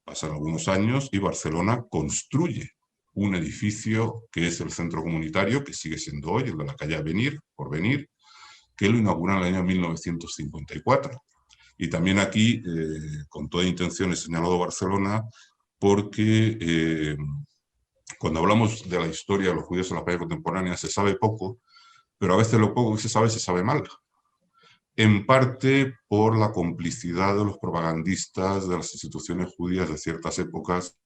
pasan algunos años y Barcelona construye un edificio que es el centro comunitario, que sigue siendo hoy, el de la calle Porvenir, que lo inaugura en el año 1954. Y también aquí, con toda intención, he señalado Barcelona porque cuando hablamos de la historia de los judíos en la España contemporánea se sabe poco, pero a veces lo poco que se sabe mal. En parte por la complicidad de los propagandistas de las instituciones judías de ciertas épocas.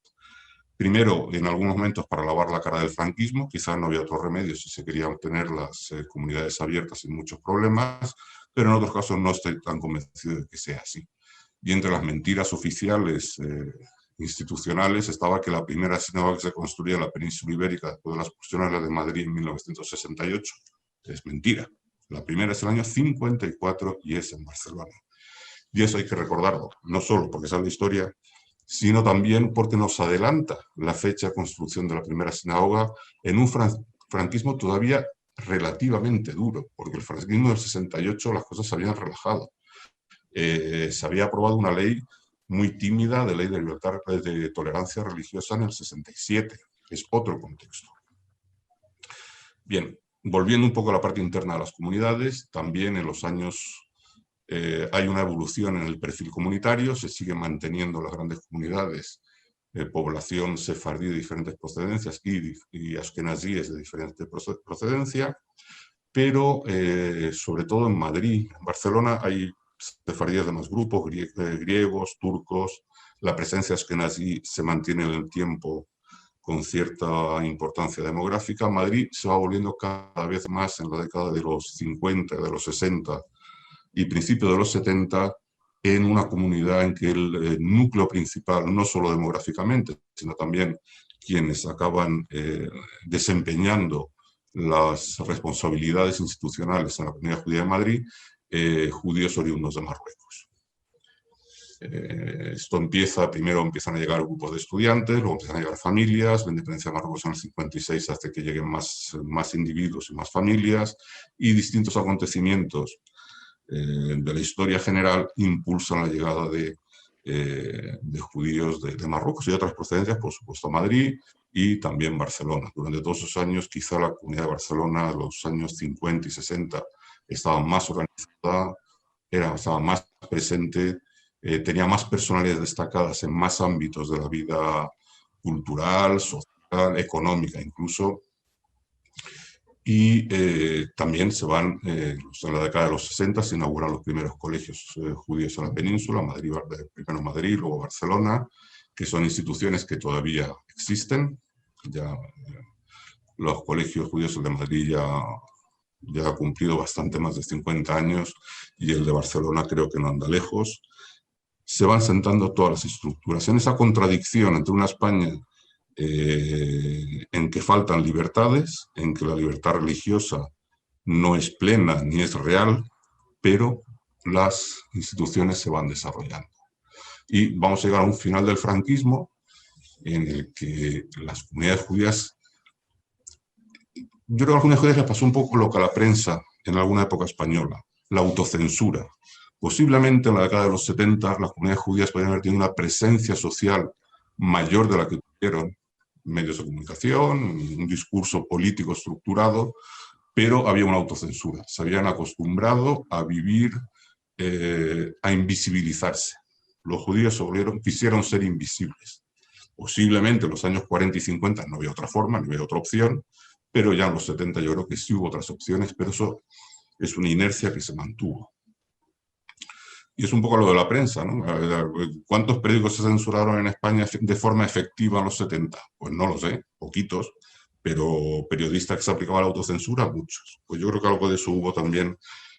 Primero, en algunos momentos para lavar la cara del franquismo, quizás no había otro remedio si se querían tener las comunidades abiertas sin muchos problemas, pero en otros casos no estoy tan convencido de que sea así. Y entre las mentiras oficiales institucionales estaba que la primera sinagoga que se construía en la península ibérica después de las expulsiones era la de Madrid en 1968. Es mentira. La primera es el año 54 y es en Barcelona. Y eso hay que recordarlo, no solo porque sale la historia, sino también porque nos adelanta la fecha de construcción de la primera sinagoga en un franquismo todavía relativamente duro, porque el franquismo del 68 las cosas se habían relajado. Se había aprobado una ley muy tímida de ley de libertad de tolerancia religiosa en el 67. Es otro contexto. Bien, volviendo un poco a la parte interna de las comunidades, también en los años hay una evolución en el perfil comunitario, se siguen manteniendo las grandes comunidades, población sefardí de diferentes procedencias y askenazíes de diferente procedencia, pero sobre todo en Madrid, en Barcelona hay sefardíes de más grupos, griegos, turcos, la presencia askenazí se mantiene en el tiempo con cierta importancia demográfica. Madrid se va volviendo cada vez más en la década de los 50, de los 60 y principios de los 70 en una comunidad en que el núcleo principal, no solo demográficamente, sino también quienes acaban desempeñando las responsabilidades institucionales en la comunidad judía de Madrid, judíos oriundos de Marruecos. Esto primero empiezan a llegar grupos de estudiantes, luego empiezan a llegar familias, la independencia de Marruecos en el 56 hace que lleguen más individuos y más familias, y distintos acontecimientos de la historia general impulsan la llegada de judíos de Marruecos y de otras procedencias, por supuesto Madrid y también Barcelona. Durante todos esos años, quizá la comunidad de Barcelona, los años 50 y 60, estaba más organizada, estaba más presente, tenía más personalidades destacadas en más ámbitos de la vida cultural, social, económica incluso. Y también en la década de los 60 se inauguran los primeros colegios judíos en la península, primero Madrid, luego Barcelona, que son instituciones que todavía existen. Los colegios judíos, el de Madrid ya ha cumplido bastante más de 50 años y el de Barcelona creo que no anda lejos. Se van sentando todas las estructuras. En esa contradicción entre una España en que faltan libertades, en que la libertad religiosa no es plena ni es real, pero las instituciones se van desarrollando. Y vamos a llegar a un final del franquismo en el que las comunidades judías, yo creo que a las comunidades judías les pasó un poco lo que a la prensa en alguna época española, la autocensura. Posiblemente en la década de los 70 las comunidades judías podrían haber tenido una presencia social mayor de la que tuvieron, medios de comunicación, un discurso político estructurado, pero había una autocensura. Se habían acostumbrado a vivir, a invisibilizarse. Los judíos quisieron ser invisibles. Posiblemente en los años 40 y 50 no había otra forma, no había otra opción, pero ya en los 70 yo creo que sí hubo otras opciones, pero eso es una inercia que se mantuvo. Y es un poco lo de la prensa, ¿no? ¿Cuántos periódicos se censuraron en España de forma efectiva en los 70? Pues no lo sé, poquitos, pero periodistas que se aplicaban la autocensura, muchos. Pues yo creo que algo de eso hubo también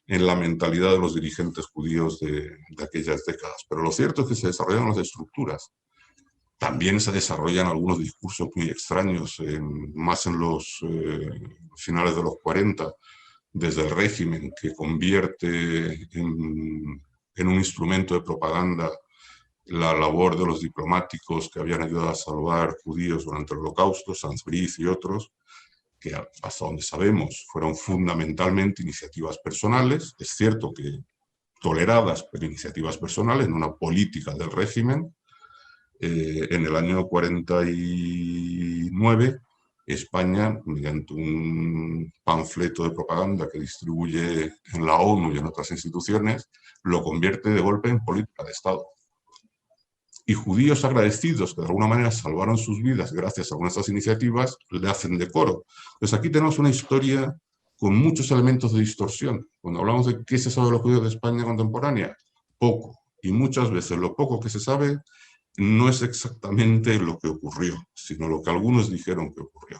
en la mentalidad de los dirigentes judíos de aquellas décadas. Pero lo cierto es que se desarrollaron las estructuras. También se desarrollan algunos discursos muy extraños, más en los finales de los 40, desde el régimen, que convierte en un instrumento de propaganda la labor de los diplomáticos que habían ayudado a salvar judíos durante el Holocausto, Sanz Briz y otros, que hasta donde sabemos fueron fundamentalmente iniciativas personales, es cierto que toleradas, pero iniciativas personales, en una política del régimen. En el año 49, España, mediante un panfleto de propaganda que distribuye en la ONU y en otras instituciones, lo convierte de golpe en política de Estado. Y judíos agradecidos que de alguna manera salvaron sus vidas gracias a algunas de estas iniciativas, le hacen decoro. Entonces aquí tenemos una historia con muchos elementos de distorsión. Cuando hablamos de qué se sabe de los judíos de España contemporánea, poco. Y muchas veces lo poco que se sabe no es exactamente lo que ocurrió, sino lo que algunos dijeron que ocurrió.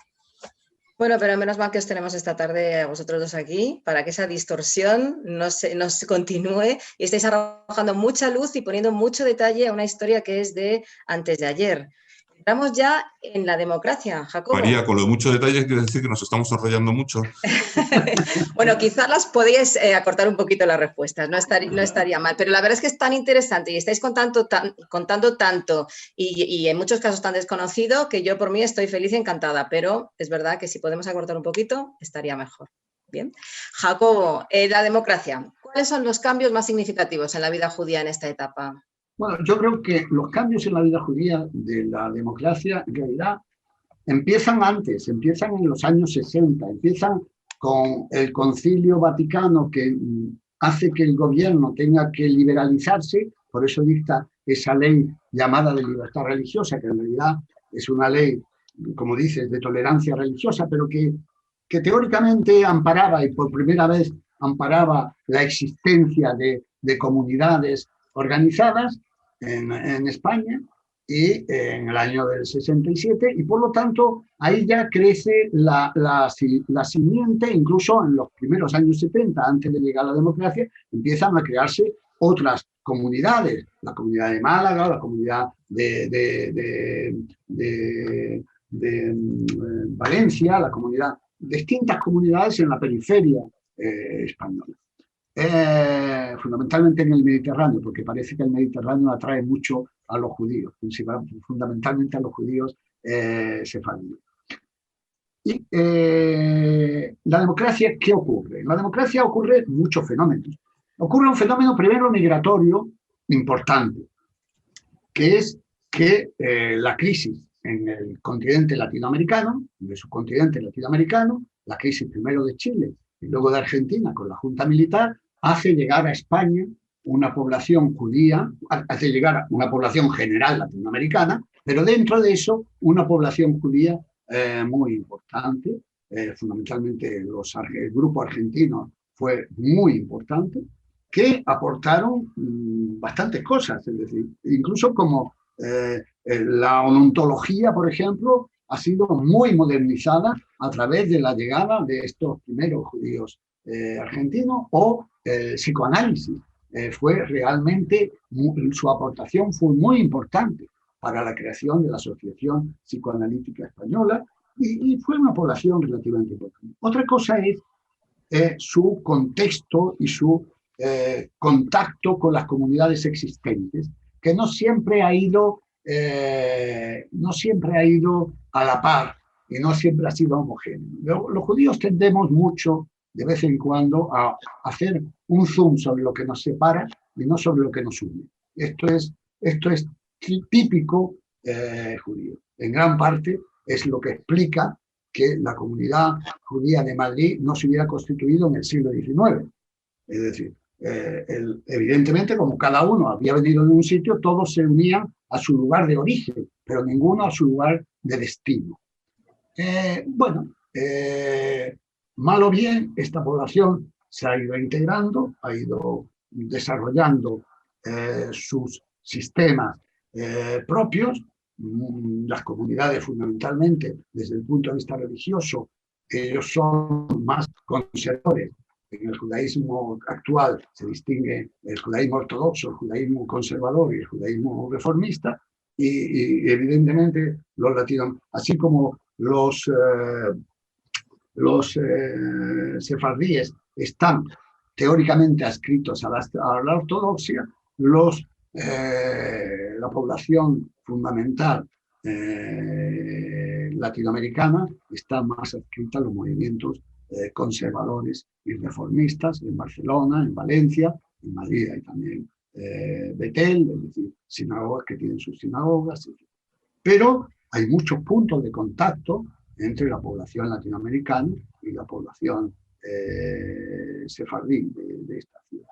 Bueno, pero menos mal que os tenemos esta tarde a vosotros dos aquí para que esa distorsión no se continúe y estáis arrojando mucha luz y poniendo mucho detalle a una historia que es de antes de ayer. Entramos ya en la democracia, Jacobo. María, con lo de mucho detalle quiere decir que nos estamos enrollando mucho. Bueno, quizás las podéis acortar un poquito las respuestas, no estaría mal, pero la verdad es que es tan interesante y estáis contando tanto y en muchos casos tan desconocido que yo por mí estoy feliz y encantada, pero es verdad que si podemos acortar un poquito estaría mejor. Bien. Jacobo, la democracia, ¿cuáles son los cambios más significativos en la vida judía en esta etapa? Bueno, yo creo que los cambios en la vida judía de la democracia en realidad empiezan antes, empiezan en los años 60, empiezan con el Concilio Vaticano que hace que el gobierno tenga que liberalizarse, por eso dicta esa ley llamada de libertad religiosa, que en realidad es una ley, como dices, de tolerancia religiosa, pero que teóricamente amparaba y por primera vez amparaba la existencia de comunidades organizadas en España y en el año del 67, y por lo tanto ahí ya crece la simiente, incluso en los primeros años 70, antes de llegar a la democracia, empiezan a crearse otras comunidades, la comunidad de Málaga, la comunidad de Valencia, distintas comunidades en la periferia española. Fundamentalmente en el Mediterráneo, porque parece que el Mediterráneo atrae mucho a los judíos, fundamentalmente a los judíos sefardíes. Y la democracia, ¿qué ocurre? En la democracia ocurre muchos fenómenos. Ocurre un fenómeno primero migratorio importante, que es que la crisis en el continente latinoamericano, de su continente latinoamericano, la crisis primero de Chile y luego de Argentina con la Junta Militar, hace llegar a España una población judía, hace llegar a una población general latinoamericana, pero dentro de eso una población judía muy importante, fundamentalmente el grupo argentino fue muy importante, que aportaron bastantes cosas, es decir, incluso como la odontología, por ejemplo, ha sido muy modernizada a través de la llegada de estos primeros judíos argentinos, o el psicoanálisis. Fue realmente, su aportación fue muy importante para la creación de la Asociación Psicoanalítica Española y fue una población relativamente importante. Otra cosa es su contexto y su contacto con las comunidades existentes, que no siempre ha ido a la par y no siempre ha sido homogéneo. Los judíos tendemos mucho, de vez en cuando, a hacer un zoom sobre lo que nos separa y no sobre lo que nos une. Esto es típico judío. En gran parte es lo que explica que la comunidad judía de Madrid no se hubiera constituido en el siglo XIX. Es decir, evidentemente, como cada uno había venido de un sitio, todos se unían a su lugar de origen, pero ninguno a su lugar de destino. Mal o bien, esta población se ha ido integrando, ha ido desarrollando sus sistemas propios. Las comunidades, fundamentalmente, desde el punto de vista religioso, ellos son más conservadores. En el judaísmo actual se distingue el judaísmo ortodoxo, el judaísmo conservador y el judaísmo reformista, y evidentemente los latinos, así como los sefardíes están teóricamente adscritos a la ortodoxia, la población fundamental latinoamericana está más adscrita a los movimientos conservadores y reformistas en Barcelona, en Valencia, en Madrid hay también Betel, es decir, sinagogas que tienen sus sinagogas. Pero hay muchos puntos de contacto entre la población latinoamericana y la población sefardí de esta ciudad.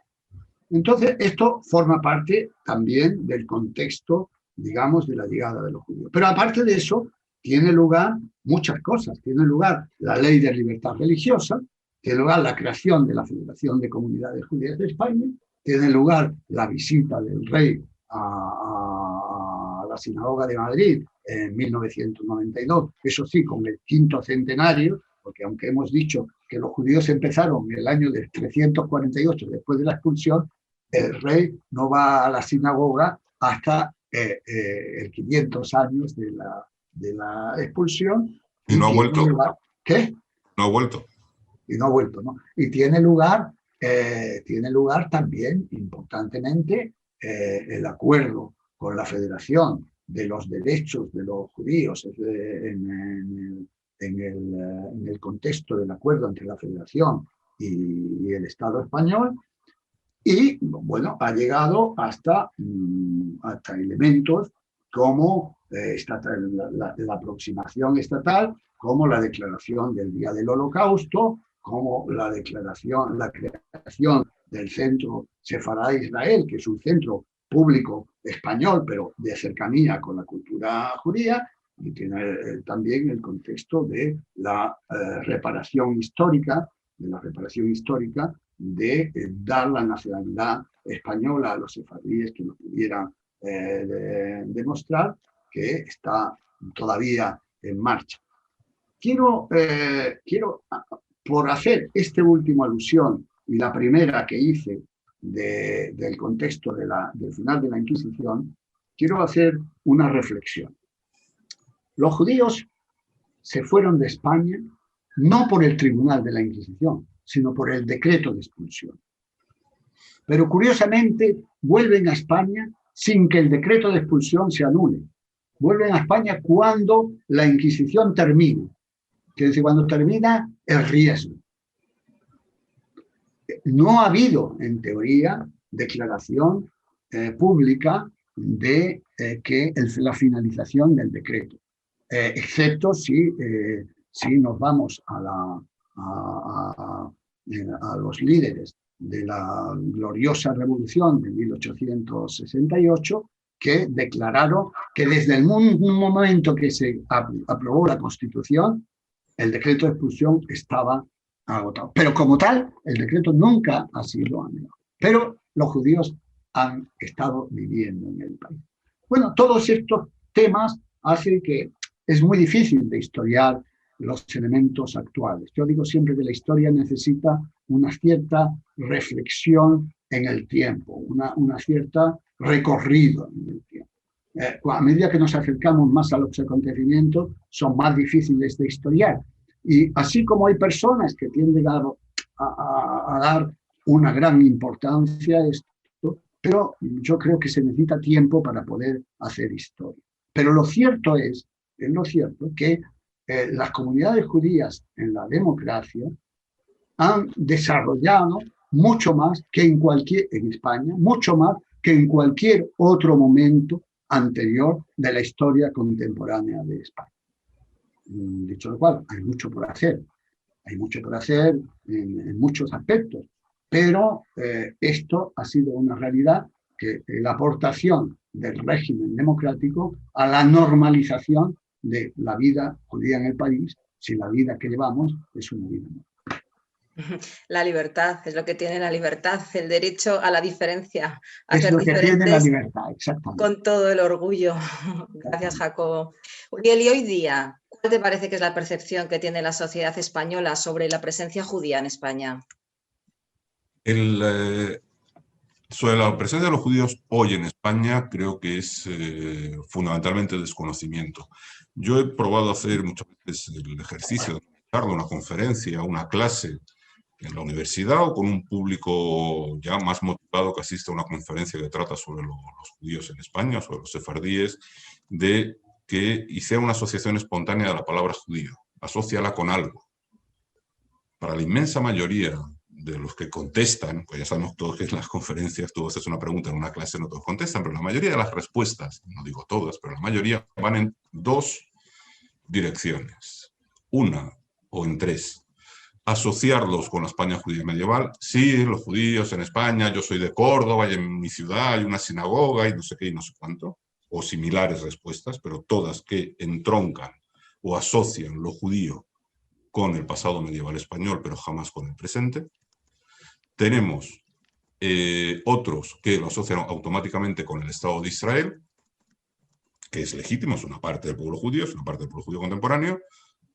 Entonces, esto forma parte también del contexto, digamos, de la llegada de los judíos. Pero aparte de eso, tiene lugar muchas cosas. Tiene lugar la ley de libertad religiosa, tiene lugar la creación de la Federación de Comunidades Judías de España, tiene lugar la visita del rey a la Sinagoga de Madrid en 1992, eso sí, con el 5º centenario, porque aunque hemos dicho que los judíos empezaron en el año de 348 después de la expulsión, el rey no va a la sinagoga hasta el 500 años de la expulsión. Y no ha vuelto. ¿Qué? No ha vuelto. Y no ha vuelto, ¿no? Y tiene lugar también, importantemente, el acuerdo con la Federación de los derechos de los judíos en el contexto del acuerdo entre la Federación y el Estado español. Y, bueno, ha llegado hasta elementos como la aproximación estatal, como la declaración del Día del Holocausto, como la creación del Centro Sefará Israel, que es un centro público español, pero de cercanía con la cultura judía, y tiene también el contexto de la reparación histórica, de dar la nacionalidad española a los sefardíes que no pudieran demostrar que está todavía en marcha. Quiero, por hacer esta última alusión y la primera que hice del contexto del final de la Inquisición, quiero hacer una reflexión. Los judíos se fueron de España no por el tribunal de la Inquisición, sino por el decreto de expulsión. Pero curiosamente vuelven a España sin que el decreto de expulsión se anule. Vuelven a España cuando la Inquisición termina, que es decir, cuando termina el riesgo. No ha habido, en teoría, declaración pública de la finalización del decreto, excepto si nos vamos a los líderes de la gloriosa revolución de 1868, que declararon que desde el momento que se aprobó la Constitución, el decreto de expulsión estaba agotado. Pero como tal, el decreto nunca ha sido anulado. Pero los judíos han estado viviendo en el país. Bueno, todos estos temas hacen que es muy difícil de historiar los elementos actuales. Yo digo siempre que la historia necesita una cierta reflexión en el tiempo, una cierta recorrido en el tiempo. A medida que nos acercamos más a los acontecimientos, son más difíciles de historiar. Y así como hay personas que tienden a dar una gran importancia a esto, pero yo creo que se necesita tiempo para poder hacer historia. Pero lo cierto es que las comunidades judías en la democracia han desarrollado mucho más que en España, mucho más que en cualquier otro momento anterior de la historia contemporánea de España. Dicho lo cual, hay mucho por hacer en muchos aspectos, pero esto ha sido una realidad, que la aportación del régimen democrático a la normalización de la vida judía en el país, si la vida que llevamos es una vida normal. La libertad, es lo que tiene la libertad, el derecho a la diferencia, a es ser lo que tiene la diferentes libertad, exactamente. con todo el orgullo. Gracias, Jacobo. Uriel, y hoy día, ¿cuál te parece que es la percepción que tiene la sociedad española sobre la presencia judía en España? Sobre la presencia de los judíos hoy en España, creo que es fundamentalmente desconocimiento. Yo he probado a hacer muchas veces el ejercicio de dar una conferencia, una clase en la universidad o con un público ya más motivado que asiste a una conferencia que trata sobre los judíos en España, sobre los sefardíes, de que hice una asociación espontánea de la palabra judío, asóciala con algo. Para la inmensa mayoría de los que contestan, pues ya sabemos todos que en las conferencias tú haces una pregunta en una clase, no todos contestan, pero la mayoría de las respuestas, no digo todas, pero la mayoría van en dos direcciones. Una o en tres. Asociarlos con la España judía medieval. Sí, los judíos en España, yo soy de Córdoba y en mi ciudad hay una sinagoga y no sé qué y no sé cuánto, o similares respuestas, pero todas que entroncan o asocian lo judío con el pasado medieval español, pero jamás con el presente. Tenemos otros que lo asocian automáticamente con el Estado de Israel, que es legítimo, es una parte del pueblo judío, es una parte del pueblo judío contemporáneo,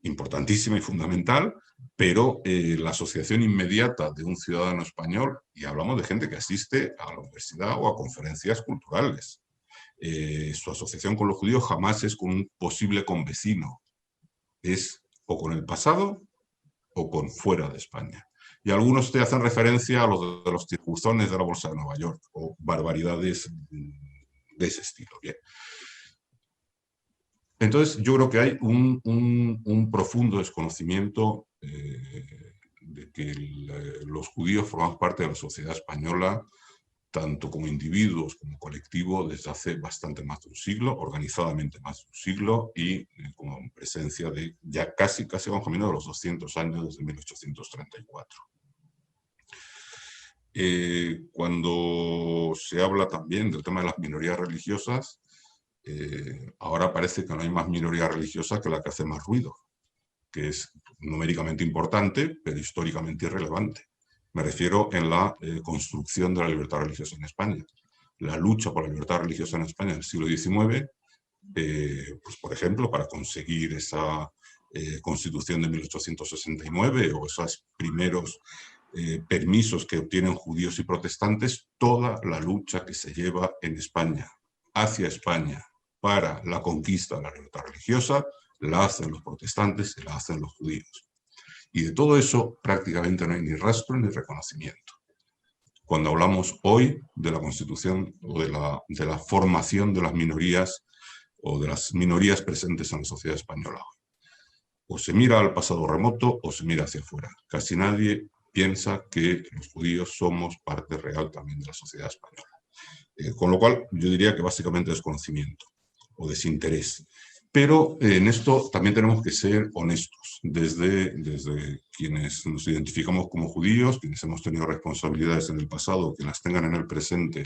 importantísima y fundamental, pero la asociación inmediata de un ciudadano español, y hablamos de gente que asiste a la universidad o a conferencias culturales, su asociación con los judíos jamás es con un posible convecino, es o con el pasado o con fuera de España. Y algunos te hacen referencia a los de los tirabuzones de la Bolsa de Nueva York, o barbaridades de ese estilo. Bien. Entonces, yo creo que hay un profundo desconocimiento de que los judíos forman parte de la sociedad española, tanto como individuos como colectivo, desde hace bastante más de un siglo, organizadamente más de un siglo, y como presencia de ya casi vamos camino de los 200 años desde 1834. Cuando se habla también del tema de las minorías religiosas, ahora parece que no hay más minoría religiosa que la que hace más ruido, que es numéricamente importante, pero históricamente irrelevante. Me refiero en la construcción de la libertad religiosa en España. La lucha por la libertad religiosa en España en el siglo XIX, pues por ejemplo, para conseguir esa Constitución de 1869 o esos primeros permisos que obtienen judíos y protestantes, toda la lucha que se lleva en España, hacia España, para la conquista de la libertad religiosa, la hacen los protestantes y la hacen los judíos. Y de todo eso prácticamente no hay ni rastro ni reconocimiento. Cuando hablamos hoy de la Constitución o de la formación de las minorías o de las minorías presentes en la sociedad española hoy. O se mira al pasado remoto o se mira hacia afuera. Casi nadie piensa que los judíos somos parte real también de la sociedad española. Con lo cual yo diría que básicamente desconocimiento o desinterés. Pero en esto también tenemos que ser honestos, desde quienes nos identificamos como judíos, quienes hemos tenido responsabilidades en el pasado, que las tengan en el presente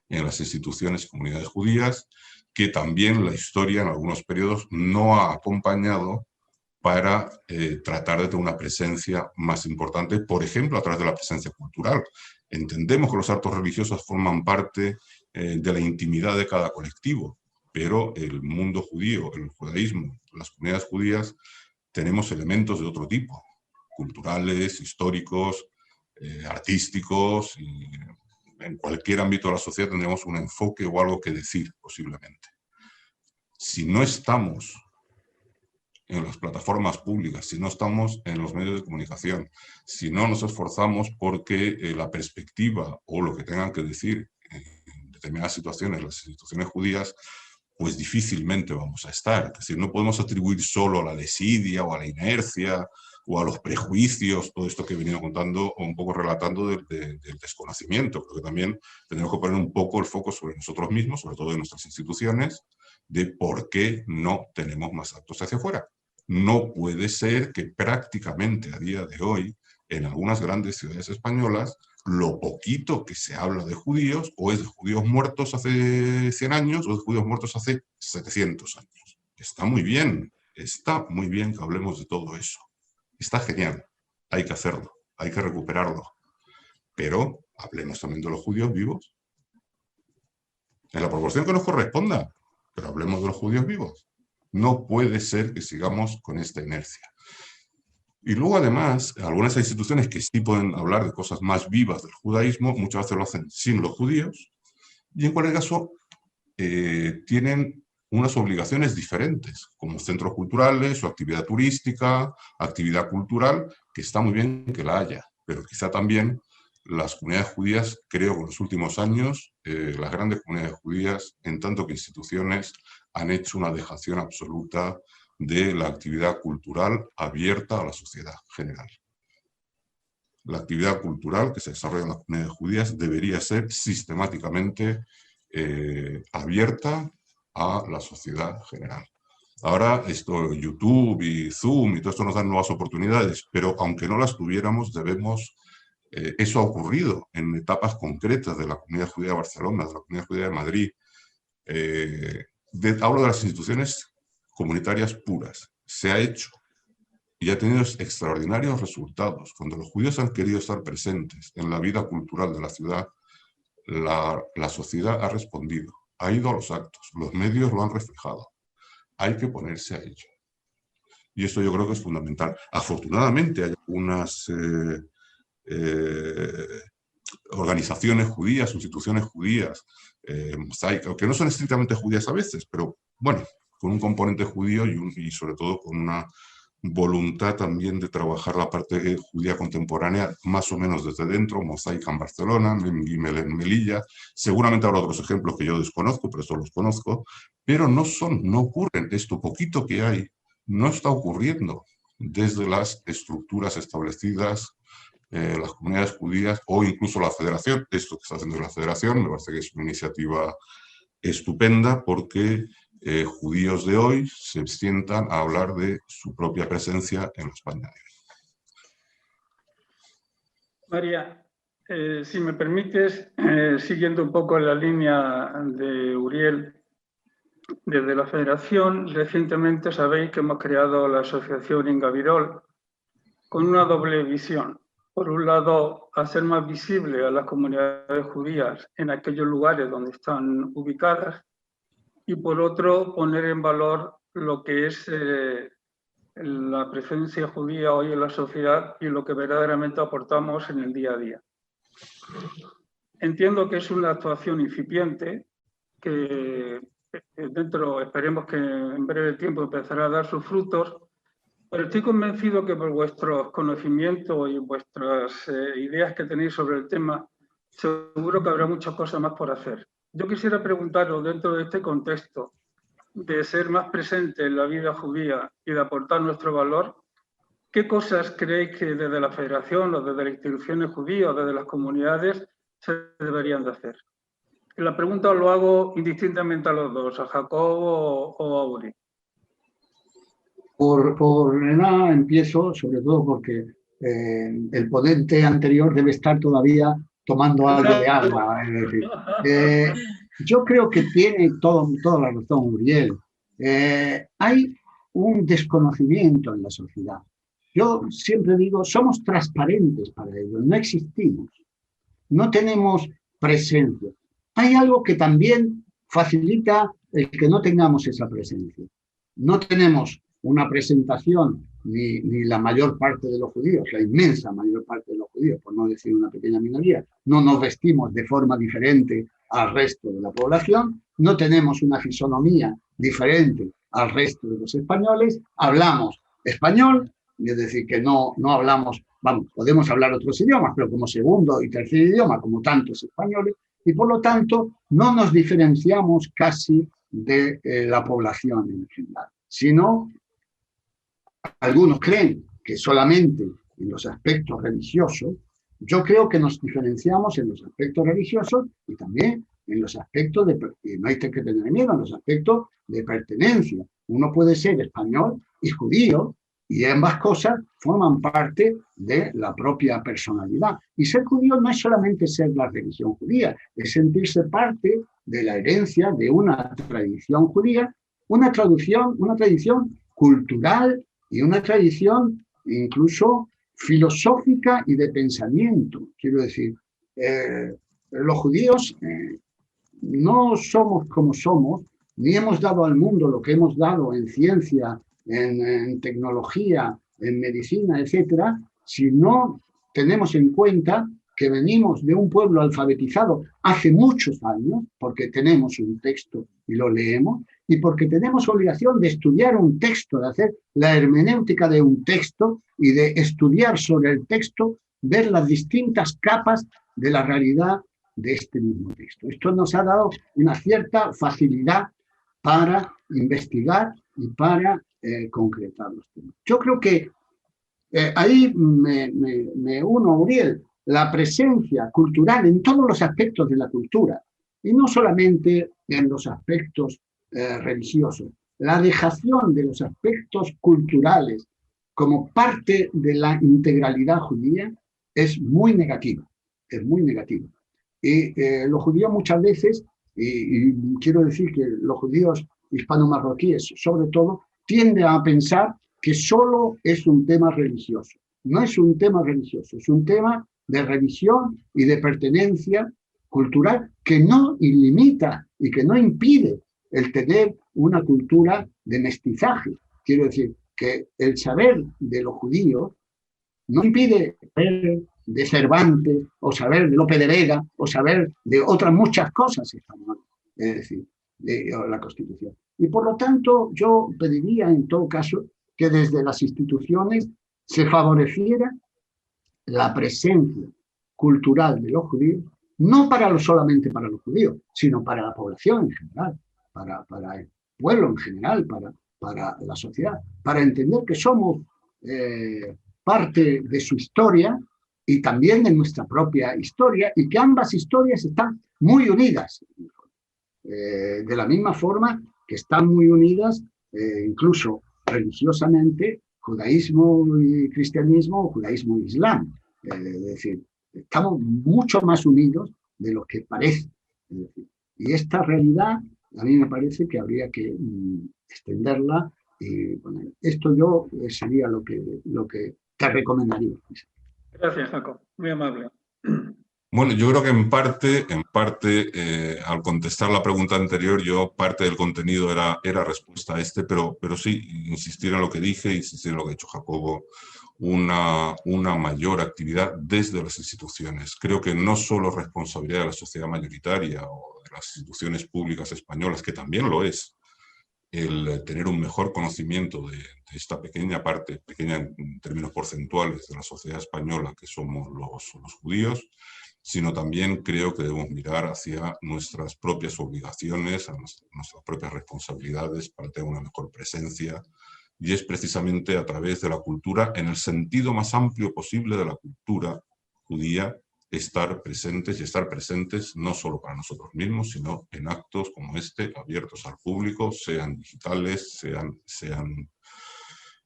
en las instituciones y comunidades judías, que también la historia en algunos periodos no ha acompañado para tratar de tener una presencia más importante, por ejemplo, a través de la presencia cultural. Entendemos que los actos religiosos forman parte de la intimidad de cada colectivo, pero el mundo judío, el judaísmo, las comunidades judías, tenemos elementos de otro tipo, culturales, históricos, artísticos, y en cualquier ámbito de la sociedad tendremos un enfoque o algo que decir, posiblemente. Si no estamos en las plataformas públicas, si no estamos en los medios de comunicación, si no nos esforzamos porque la perspectiva o lo que tengan que decir en determinadas situaciones las instituciones judías, pues difícilmente vamos a estar. Es decir, no podemos atribuir solo a la desidia o a la inercia o a los prejuicios, todo esto que he venido contando o un poco relatando del desconocimiento. Creo que también tenemos que poner un poco el foco sobre nosotros mismos, sobre todo en nuestras instituciones, de por qué no tenemos más actos hacia afuera. No puede ser que prácticamente a día de hoy, en algunas grandes ciudades españolas, lo poquito que se habla de judíos, o es de judíos muertos hace 100 años, o de judíos muertos hace 700 años. Está muy bien que hablemos de todo eso. Está genial, hay que hacerlo, hay que recuperarlo. Pero hablemos también de los judíos vivos. En la proporción que nos corresponda, pero hablemos de los judíos vivos. No puede ser que sigamos con esta inercia. Y luego, además, algunas instituciones que sí pueden hablar de cosas más vivas del judaísmo, muchas veces lo hacen sin los judíos, y en cualquier caso tienen unas obligaciones diferentes, como centros culturales o actividad turística, actividad cultural, que está muy bien que la haya, pero quizá también las comunidades judías, creo que en los últimos años, las grandes comunidades judías, en tanto que instituciones, han hecho una dejación absoluta de la actividad cultural abierta a la sociedad general. La actividad cultural que se desarrolla en las comunidades judías debería ser sistemáticamente abierta a la sociedad general. Ahora YouTube y Zoom y todo esto nos dan nuevas oportunidades, pero aunque no las tuviéramos, debemos... eso ha ocurrido en etapas concretas de la comunidad judía de Barcelona, de la comunidad judía de Madrid. Hablo de las instituciones comunitarias puras. Se ha hecho y ha tenido extraordinarios resultados. Cuando los judíos han querido estar presentes en la vida cultural de la ciudad, la sociedad ha respondido, ha ido a los actos, los medios lo han reflejado. Hay que ponerse a ello. Y esto yo creo que es fundamental. Afortunadamente hay algunas organizaciones judías, instituciones judías, mosaicas, que no son estrictamente judías a veces, pero bueno, con un componente judío y sobre todo con una voluntad también de trabajar la parte judía contemporánea más o menos desde dentro, Mosaica en Barcelona, Gimel en Melilla, seguramente habrá otros ejemplos que yo desconozco, pero estos los conozco, pero no ocurren, esto poquito que hay, no está ocurriendo desde las estructuras establecidas, las comunidades judías o incluso la federación. Esto que está haciendo la federación me parece que es una iniciativa estupenda porque judíos de hoy se sientan a hablar de su propia presencia en la España de hoy. María, si me permites, siguiendo un poco la línea de Uriel, desde la Federación, recientemente sabéis que hemos creado la Asociación Ingavirol con una doble visión. Por un lado, hacer más visible a las comunidades judías en aquellos lugares donde están ubicadas, y por otro, poner en valor lo que es la presencia judía hoy en la sociedad y lo que verdaderamente aportamos en el día a día. Entiendo que es una actuación incipiente que esperemos que en breve tiempo empezará a dar sus frutos, pero estoy convencido que por vuestros conocimientos y vuestras ideas que tenéis sobre el tema, seguro que habrá muchas cosas más por hacer. Yo quisiera preguntaros, dentro de este contexto de ser más presente en la vida judía y de aportar nuestro valor, ¿qué cosas creéis que desde la Federación o desde las instituciones judías o desde las comunidades se deberían de hacer? La pregunta lo hago indistintamente a los dos, a Jacobo o a Uri. Por nada empiezo, sobre todo porque el ponente anterior debe estar todavía tomando algo de agua. Es decir, yo creo que tiene toda la razón Uriel. Hay un desconocimiento en la sociedad. Yo siempre digo, somos transparentes para ello, no existimos, no tenemos presencia. Hay algo que también facilita el que no tengamos esa presencia. No tenemos una presentación ni la mayor parte de los judíos, la inmensa mayor parte de los judíos, por no decir una pequeña minoría, no nos vestimos de forma diferente al resto de la población, no tenemos una fisonomía diferente al resto de los españoles, hablamos español, es decir, que no hablamos, podemos hablar otros idiomas, pero como segundo y tercer idioma, como tantos españoles, y por lo tanto no nos diferenciamos casi de la población en general, sino algunos creen que solamente en los aspectos religiosos. Yo creo que nos diferenciamos en los aspectos religiosos y también en los aspectos no hay que tener miedo, en los aspectos de pertenencia. Uno puede ser español y judío Y ambas cosas forman parte de la propia personalidad. Y ser judío no es solamente ser la religión judía, es sentirse parte de la herencia de una tradición judía, una tradición cultural y una tradición incluso filosófica y de pensamiento. Quiero decir, los judíos no somos como somos, ni hemos dado al mundo lo que hemos dado en ciencia, en tecnología, en medicina, etcétera, si no tenemos en cuenta que venimos de un pueblo alfabetizado hace muchos años, porque tenemos un texto y lo leemos, y porque tenemos obligación de estudiar un texto, de hacer la hermenéutica de un texto y de estudiar sobre el texto, ver las distintas capas de la realidad de este mismo texto. Esto nos ha dado una cierta facilidad para investigar y para concretar los temas. Yo creo que ahí me uno a Uriel, la presencia cultural en todos los aspectos de la cultura, y no solamente en los aspectos religiosos. La dejación de los aspectos culturales como parte de la integralidad judía es muy negativa, es muy negativa. Y los judíos muchas veces, y quiero decir que los judíos hispano-marroquíes sobre todo, tienden a pensar que solo es un tema religioso. No es un tema religioso, es un tema de religión y de pertenencia cultural que no limita y que no impide el tener una cultura de mestizaje. Quiero decir que el saber de los judíos no impide saber de Cervantes, o saber de Lope de Vega, o saber de otras muchas cosas españolas, es decir, de la Constitución. Y por lo tanto, yo pediría en todo caso que desde las instituciones se favoreciera la presencia cultural de los judíos, no solamente para los judíos, sino para la población en general, para el pueblo en general, para la sociedad, para entender que somos parte de su historia y también de nuestra propia historia, y que ambas historias están muy unidas, de la misma forma que están muy unidas incluso religiosamente, judaísmo y cristianismo, judaísmo e islam. Es decir, estamos mucho más unidos de lo que parece. Es decir, y esta realidad a mí me parece que habría que extenderla. Y bueno, esto yo sería lo que te recomendaría. Gracias, Jacob. Muy amable. Bueno, yo creo que en parte, al contestar la pregunta anterior, parte del contenido era respuesta a pero sí, insistir en lo que dije, insistir en lo que ha dicho Jacobo, una mayor actividad desde las instituciones. Creo que no solo es responsabilidad de la sociedad mayoritaria o de las instituciones públicas españolas, que también lo es, el tener un mejor conocimiento de esta pequeña parte, pequeña en términos porcentuales, de la sociedad española que somos los judíos, sino también creo que debemos mirar hacia nuestras propias obligaciones, a nuestras propias responsabilidades para tener una mejor presencia, y es precisamente a través de la cultura, en el sentido más amplio posible de la cultura judía, estar presentes no solo para nosotros mismos, sino en actos como este, abiertos al público, sean digitales,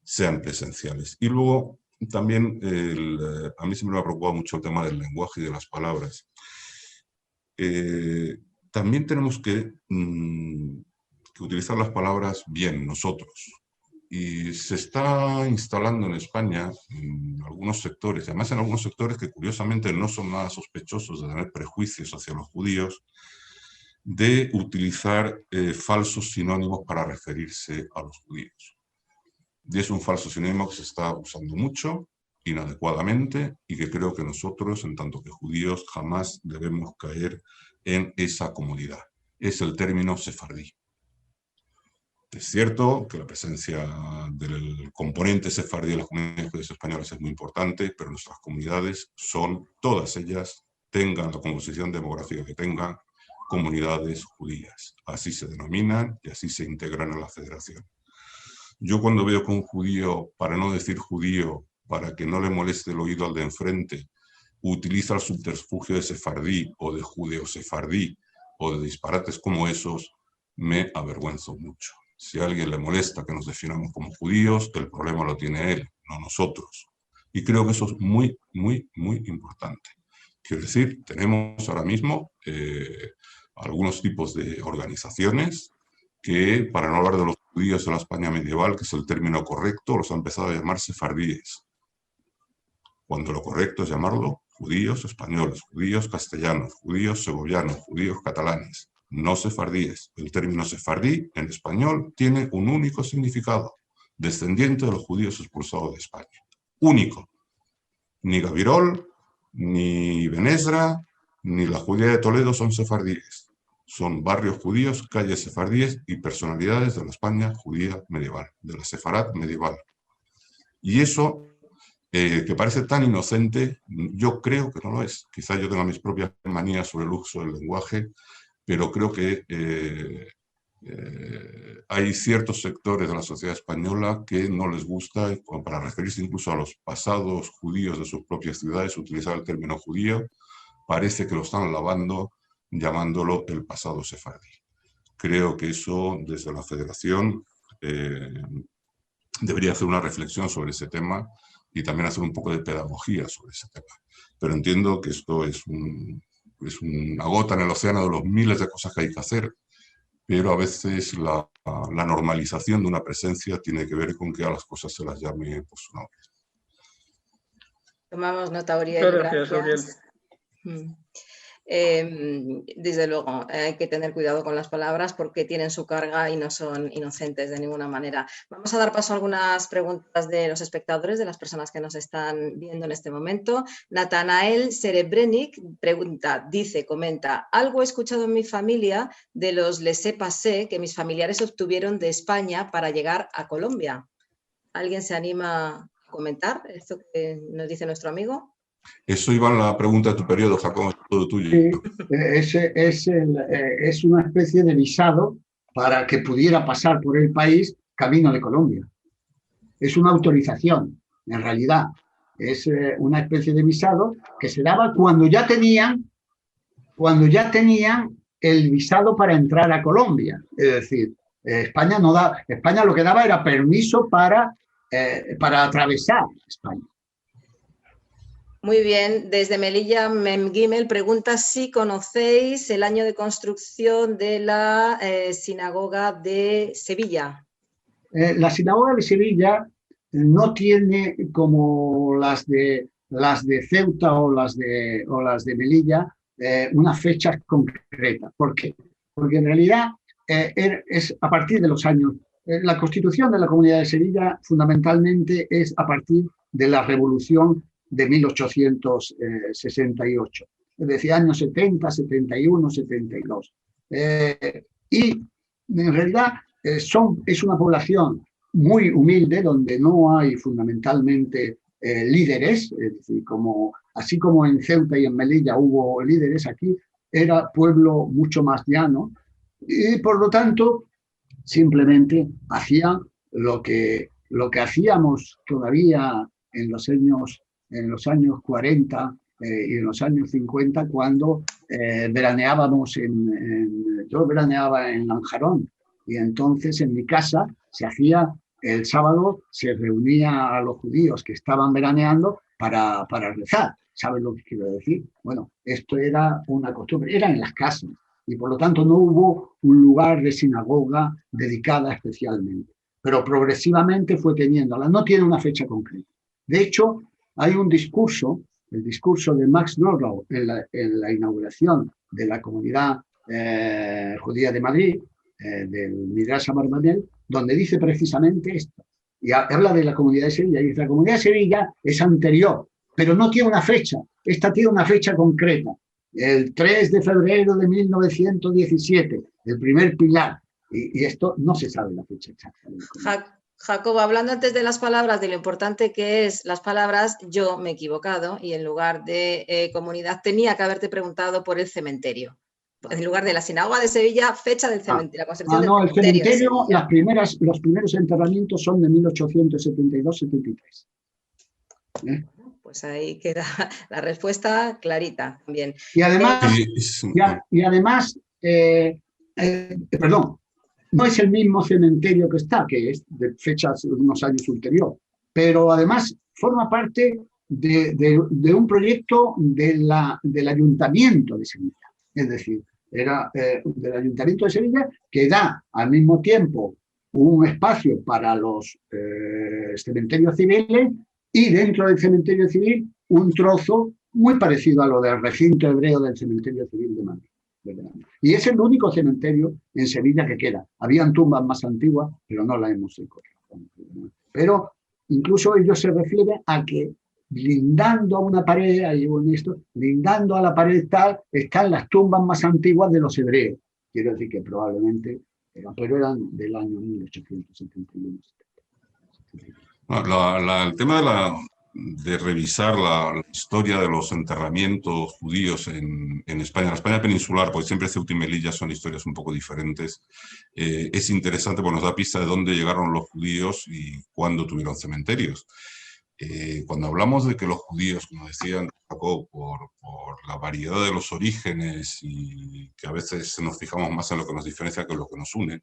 sean presenciales. Y luego, también a mí siempre me ha preocupado mucho el tema del lenguaje y de las palabras. También tenemos que utilizar las palabras bien nosotros. Y se está instalando en España en algunos sectores, además en algunos sectores que curiosamente no son nada sospechosos de tener prejuicios hacia los judíos, de utilizar falsos sinónimos para referirse a los judíos. Y es un falso sinónimo que se está usando mucho, inadecuadamente, y que creo que nosotros, en tanto que judíos, jamás debemos caer en esa comodidad. Es el término sefardí. Es cierto que la presencia del componente sefardí en las comunidades judías españolas es muy importante, pero nuestras comunidades son, todas ellas, tengan la composición demográfica que tengan, comunidades judías. Así se denominan y así se integran en la federación. Yo cuando veo que un judío, para no decir judío, para que no le moleste el oído al de enfrente, utiliza el subterfugio de sefardí o de judeo-sefardí o de disparates como esos, me avergüenzo mucho. Si a alguien le molesta que nos definamos como judíos, el problema lo tiene él, no nosotros. Y creo que eso es muy, muy, muy importante. Quiero decir, tenemos ahora mismo algunos tipos de organizaciones que, para no hablar de los judíos de la España medieval, que es el término correcto, los han empezado a llamar sefardíes, cuando lo correcto es llamarlo judíos españoles, judíos castellanos, judíos segovianos, judíos catalanes, no sefardíes. El término sefardí en español tiene un único significado: descendiente de los judíos expulsados de España. Único. Ni Gabirol, ni Benesra, ni la Judía de Toledo son sefardíes. Son barrios judíos, calles sefardíes y personalidades de la España judía medieval, de la sefarad medieval. Y eso, que parece tan inocente, yo creo que no lo es. Quizá yo tenga mis propias manías sobre el uso del lenguaje, pero creo que hay ciertos sectores de la sociedad española que no les gusta, para referirse incluso a los pasados judíos de sus propias ciudades, utilizar el término judío. Parece que lo están lavando llamándolo el pasado sefardí. Creo que eso, desde la Federación, debería hacer una reflexión sobre ese tema y también hacer un poco de pedagogía sobre ese tema. Pero entiendo que esto es una gota en el océano de los miles de cosas que hay que hacer, pero a veces la normalización de una presencia tiene que ver con que a las cosas se las llame por su nombre. Tomamos nota, Uriel. Gracias, Uriel. Desde luego, hay que tener cuidado con las palabras porque tienen su carga y no son inocentes de ninguna manera. Vamos a dar paso a algunas preguntas de los espectadores, de las personas que nos están viendo en este momento. Natanael Serebrenik pregunta, comenta, algo he escuchado en mi familia de los laissez-passer que mis familiares obtuvieron de España para llegar a Colombia. ¿Alguien se anima a comentar esto que nos dice nuestro amigo? Eso iba en la pregunta de tu periodo, Jacobo, es todo tuyo. Sí, es una especie de visado para que pudiera pasar por el país camino de Colombia. Es una autorización, en realidad. Es una especie de visado que se daba cuando ya tenían el visado para entrar a Colombia. Es decir, España lo que daba era permiso para atravesar España. Muy bien, desde Melilla, Memgimel pregunta si conocéis el año de construcción de la sinagoga de Sevilla. La sinagoga de Sevilla no tiene, como las de Ceuta o las de Melilla, una fecha concreta. ¿Por qué? Porque en realidad es a partir de los años. La constitución de la Comunidad de Sevilla fundamentalmente es a partir de la Revolución de 1868, es decir, años 70, 71, 72. Y en realidad es una población muy humilde, donde no hay fundamentalmente líderes, es decir, así como en Ceuta y en Melilla hubo líderes, aquí era pueblo mucho más llano, y por lo tanto simplemente hacían lo que hacíamos todavía en los años 40 y en los años 50, cuando veraneábamos yo veraneaba en Lanjarón, y entonces en mi casa se hacía, el sábado se reunía a los judíos que estaban veraneando para rezar. ¿Sabes lo que quiero decir? Bueno, esto era una costumbre, era en las casas, y por lo tanto no hubo un lugar de sinagoga dedicada especialmente, pero progresivamente fue teniéndola. No tiene una fecha concreta. De hecho, hay un discurso, el discurso de Max Nordau en la inauguración de la comunidad judía de Madrid, del Midrash Abarbanel, donde dice precisamente esto. Y habla de la comunidad de Sevilla. Y dice, la comunidad de Sevilla es anterior, pero no tiene una fecha. Esta tiene una fecha concreta. El 3 de febrero de 1917, el primer pilar. Y esto no se sabe la fecha exacta. Jacobo, hablando antes de las palabras, de lo importante que es las palabras, yo me he equivocado y en lugar de comunidad tenía que haberte preguntado por el cementerio. En lugar de la sinagoga de Sevilla, fecha del cementerio, la construcción del cementerio. El cementerio, los primeros enterramientos son de 1872-73. Pues ahí queda la respuesta clarita también. Y además, no es el mismo cementerio que está, que es de fechas unos años ulterior, pero además forma parte de un proyecto del Ayuntamiento de Sevilla. Es decir, era del Ayuntamiento de Sevilla, que da al mismo tiempo un espacio para los cementerios civiles y dentro del cementerio civil un trozo muy parecido a lo del recinto hebreo del cementerio civil de Madrid. Y es el único cementerio en Sevilla que queda. Habían tumbas más antiguas, pero no las hemos encontrado. Pero incluso ellos se refieren a que blindando a una pared, ahí en esto, blindando a la pared tal, están las tumbas más antiguas de los hebreos. Quiero decir que probablemente pero eran del año 1871. El tema de revisar la historia de los enterramientos judíos en España, la España peninsular, porque siempre Ceuta y Melilla son historias un poco diferentes, es interesante porque nos da pista de dónde llegaron los judíos y cuándo tuvieron cementerios. Cuando hablamos de que los judíos, como decían Jacob, por la variedad de los orígenes y que a veces nos fijamos más en lo que nos diferencia que en lo que nos une,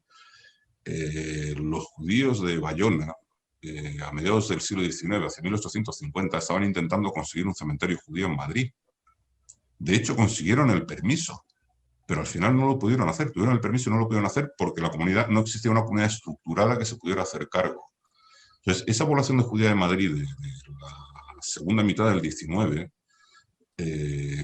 los judíos de Bayona, a mediados del siglo XIX, hacia 1850, estaban intentando conseguir un cementerio judío en Madrid. De hecho, consiguieron el permiso, pero al final no lo pudieron hacer. Tuvieron el permiso y no lo pudieron hacer porque no existía una comunidad estructurada que se pudiera hacer cargo. Entonces, esa población de judía de Madrid, de la segunda mitad del XIX,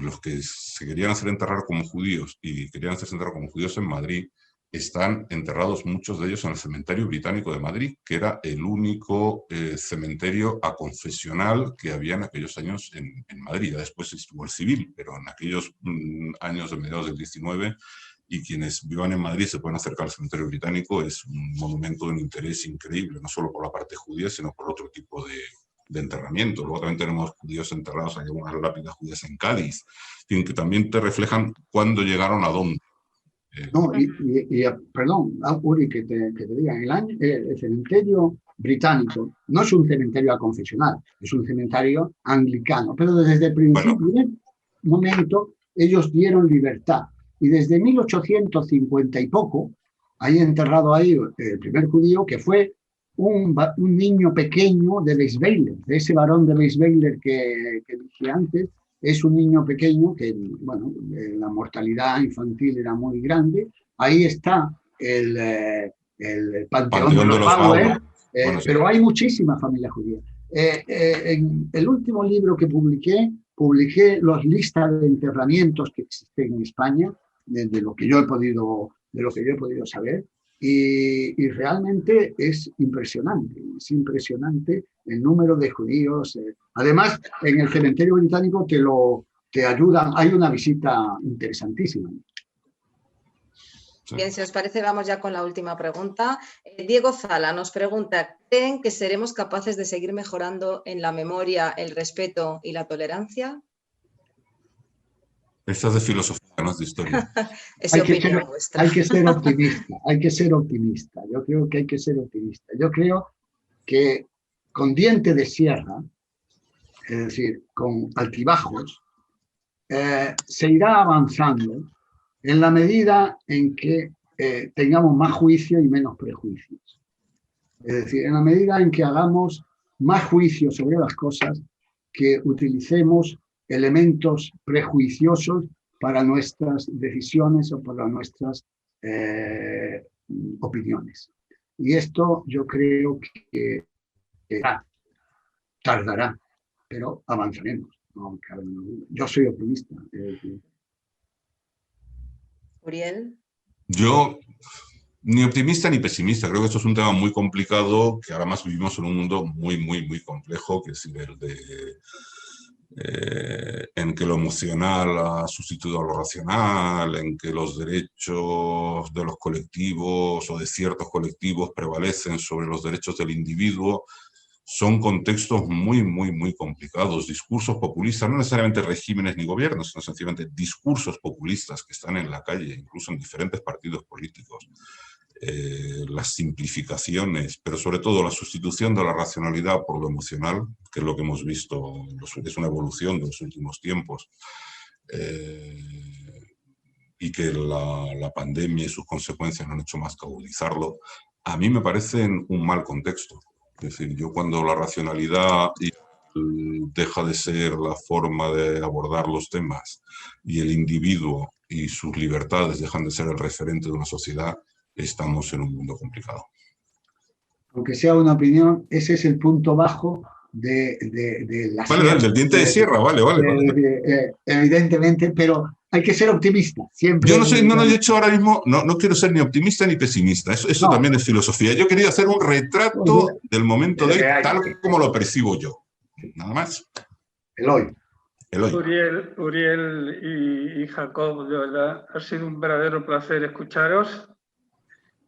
los que se querían hacer enterrar como judíos y querían hacerse enterrar como judíos en Madrid, están enterrados muchos de ellos en el Cementerio Británico de Madrid, que era el único cementerio aconfesional que había en aquellos años en Madrid. Ya después estuvo el civil, pero en aquellos años de mediados del XIX, y quienes vivan en Madrid se pueden acercar al Cementerio Británico, es un monumento de un interés increíble, no solo por la parte judía, sino por otro tipo de enterramiento. Luego también tenemos judíos enterrados, hay algunas lápidas judías en Cádiz, que también te reflejan cuándo llegaron a dónde. No, perdón, Uri, que te diga, el cementerio británico no es un cementerio aconfesional, es un cementerio anglicano, pero desde el primer momento ellos dieron libertad. Y desde 1850 y poco, hay enterrado ahí el primer judío, que fue un niño pequeño de Leisweiler, de ese varón de Leisweiler que dije antes. Es un niño pequeño que, bueno, la mortalidad infantil era muy grande. Ahí está el Panteón de los Bauer, pero hay muchísimas familias judías. En el último libro que publiqué las listas de enterramientos que existen en España, de lo que yo he podido saber, y realmente es impresionante el número de judíos. Además, en el cementerio británico te ayudan, hay una visita interesantísima. Bien, si os parece, vamos ya con la última pregunta. Diego Zala nos pregunta, ¿creen que seremos capaces de seguir mejorando en la memoria, el respeto y la tolerancia? Esta es de filosofía, no es de historia. Hay que ser optimista. Yo creo que hay que ser optimista. Yo creo que con diente de sierra, es decir, con altibajos, se irá avanzando en la medida en que tengamos más juicio y menos prejuicios. Es decir, en la medida en que hagamos más juicio sobre las cosas, que utilicemos elementos prejuiciosos para nuestras decisiones o para nuestras opiniones. Y esto yo creo que tardará, pero avanzaremos. No, yo soy optimista. Uriel. Yo, ni optimista ni pesimista. Creo que esto es un tema muy complicado, que ahora más vivimos en un mundo muy, muy, muy complejo, que es el en que lo emocional ha sustituido a lo racional, en que los derechos de los colectivos o de ciertos colectivos prevalecen sobre los derechos del individuo. Son contextos muy, muy, muy complicados. Discursos populistas, no necesariamente regímenes ni gobiernos, sino sencillamente discursos populistas que están en la calle, incluso en diferentes partidos políticos. Las simplificaciones, pero sobre todo la sustitución de la racionalidad por lo emocional, que es lo que hemos visto, es una evolución de los últimos tiempos. y que la pandemia y sus consecuencias no han hecho más que agudizarlo, a mí me parecen un mal contexto. Es decir, yo cuando la racionalidad deja de ser la forma de abordar los temas y el individuo y sus libertades dejan de ser el referente de una sociedad, estamos en un mundo complicado. Aunque sea una opinión, ese es el punto bajo de la Vale, del diente de sierra, vale. Evidentemente, pero hay que ser optimista. Siempre. Yo no soy, de hecho ahora mismo no quiero ser ni optimista ni pesimista, eso no. También es filosofía. Yo quería hacer un retrato del momento de hoy, tal como lo percibo yo. Nada más. El hoy. Uriel y Jacob, de verdad, ha sido un verdadero placer escucharos.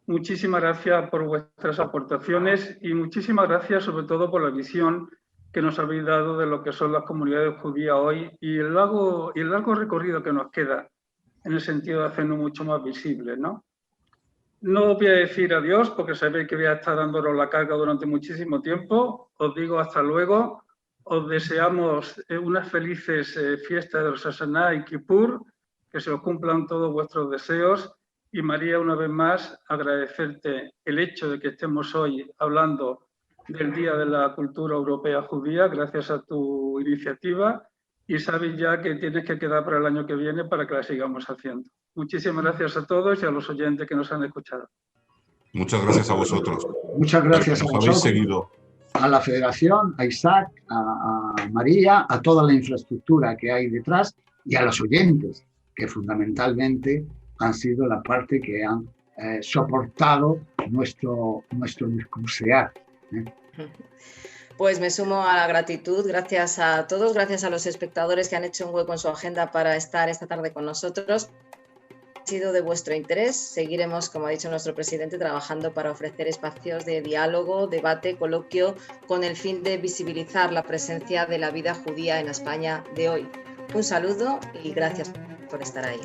Muchísimas gracias por vuestras aportaciones y muchísimas gracias sobre todo por la visión que nos habéis dado de lo que son las comunidades judías hoy y el largo recorrido que nos queda en el sentido de hacernos mucho más visibles, ¿no? No os voy a decir adiós porque sabéis que voy a estar dándonos la carga durante muchísimo tiempo. Os digo hasta luego. Os deseamos unas felices fiestas de Rosh Hashanah y Kippur, que se os cumplan todos vuestros deseos. Y María, una vez más, agradecerte el hecho de que estemos hoy hablando del Día de la Cultura Europea Judía, gracias a tu iniciativa, y sabes ya que tienes que quedar para el año que viene para que la sigamos haciendo. Muchísimas gracias a todos y a los oyentes que nos han escuchado. Muchas gracias a vosotros. Muchas gracias a vosotros. Habéis seguido. A la Federación, a Isaac, a María, a toda la infraestructura que hay detrás y a los oyentes, que fundamentalmente han sido la parte que han soportado nuestro discursear. Pues me sumo a la gratitud, gracias a todos, gracias a los espectadores que han hecho un hueco en su agenda para estar esta tarde con nosotros. Ha sido de vuestro interés, seguiremos, como ha dicho nuestro presidente, trabajando para ofrecer espacios de diálogo, debate, coloquio, con el fin de visibilizar la presencia de la vida judía en España de hoy. Un saludo y gracias por estar ahí.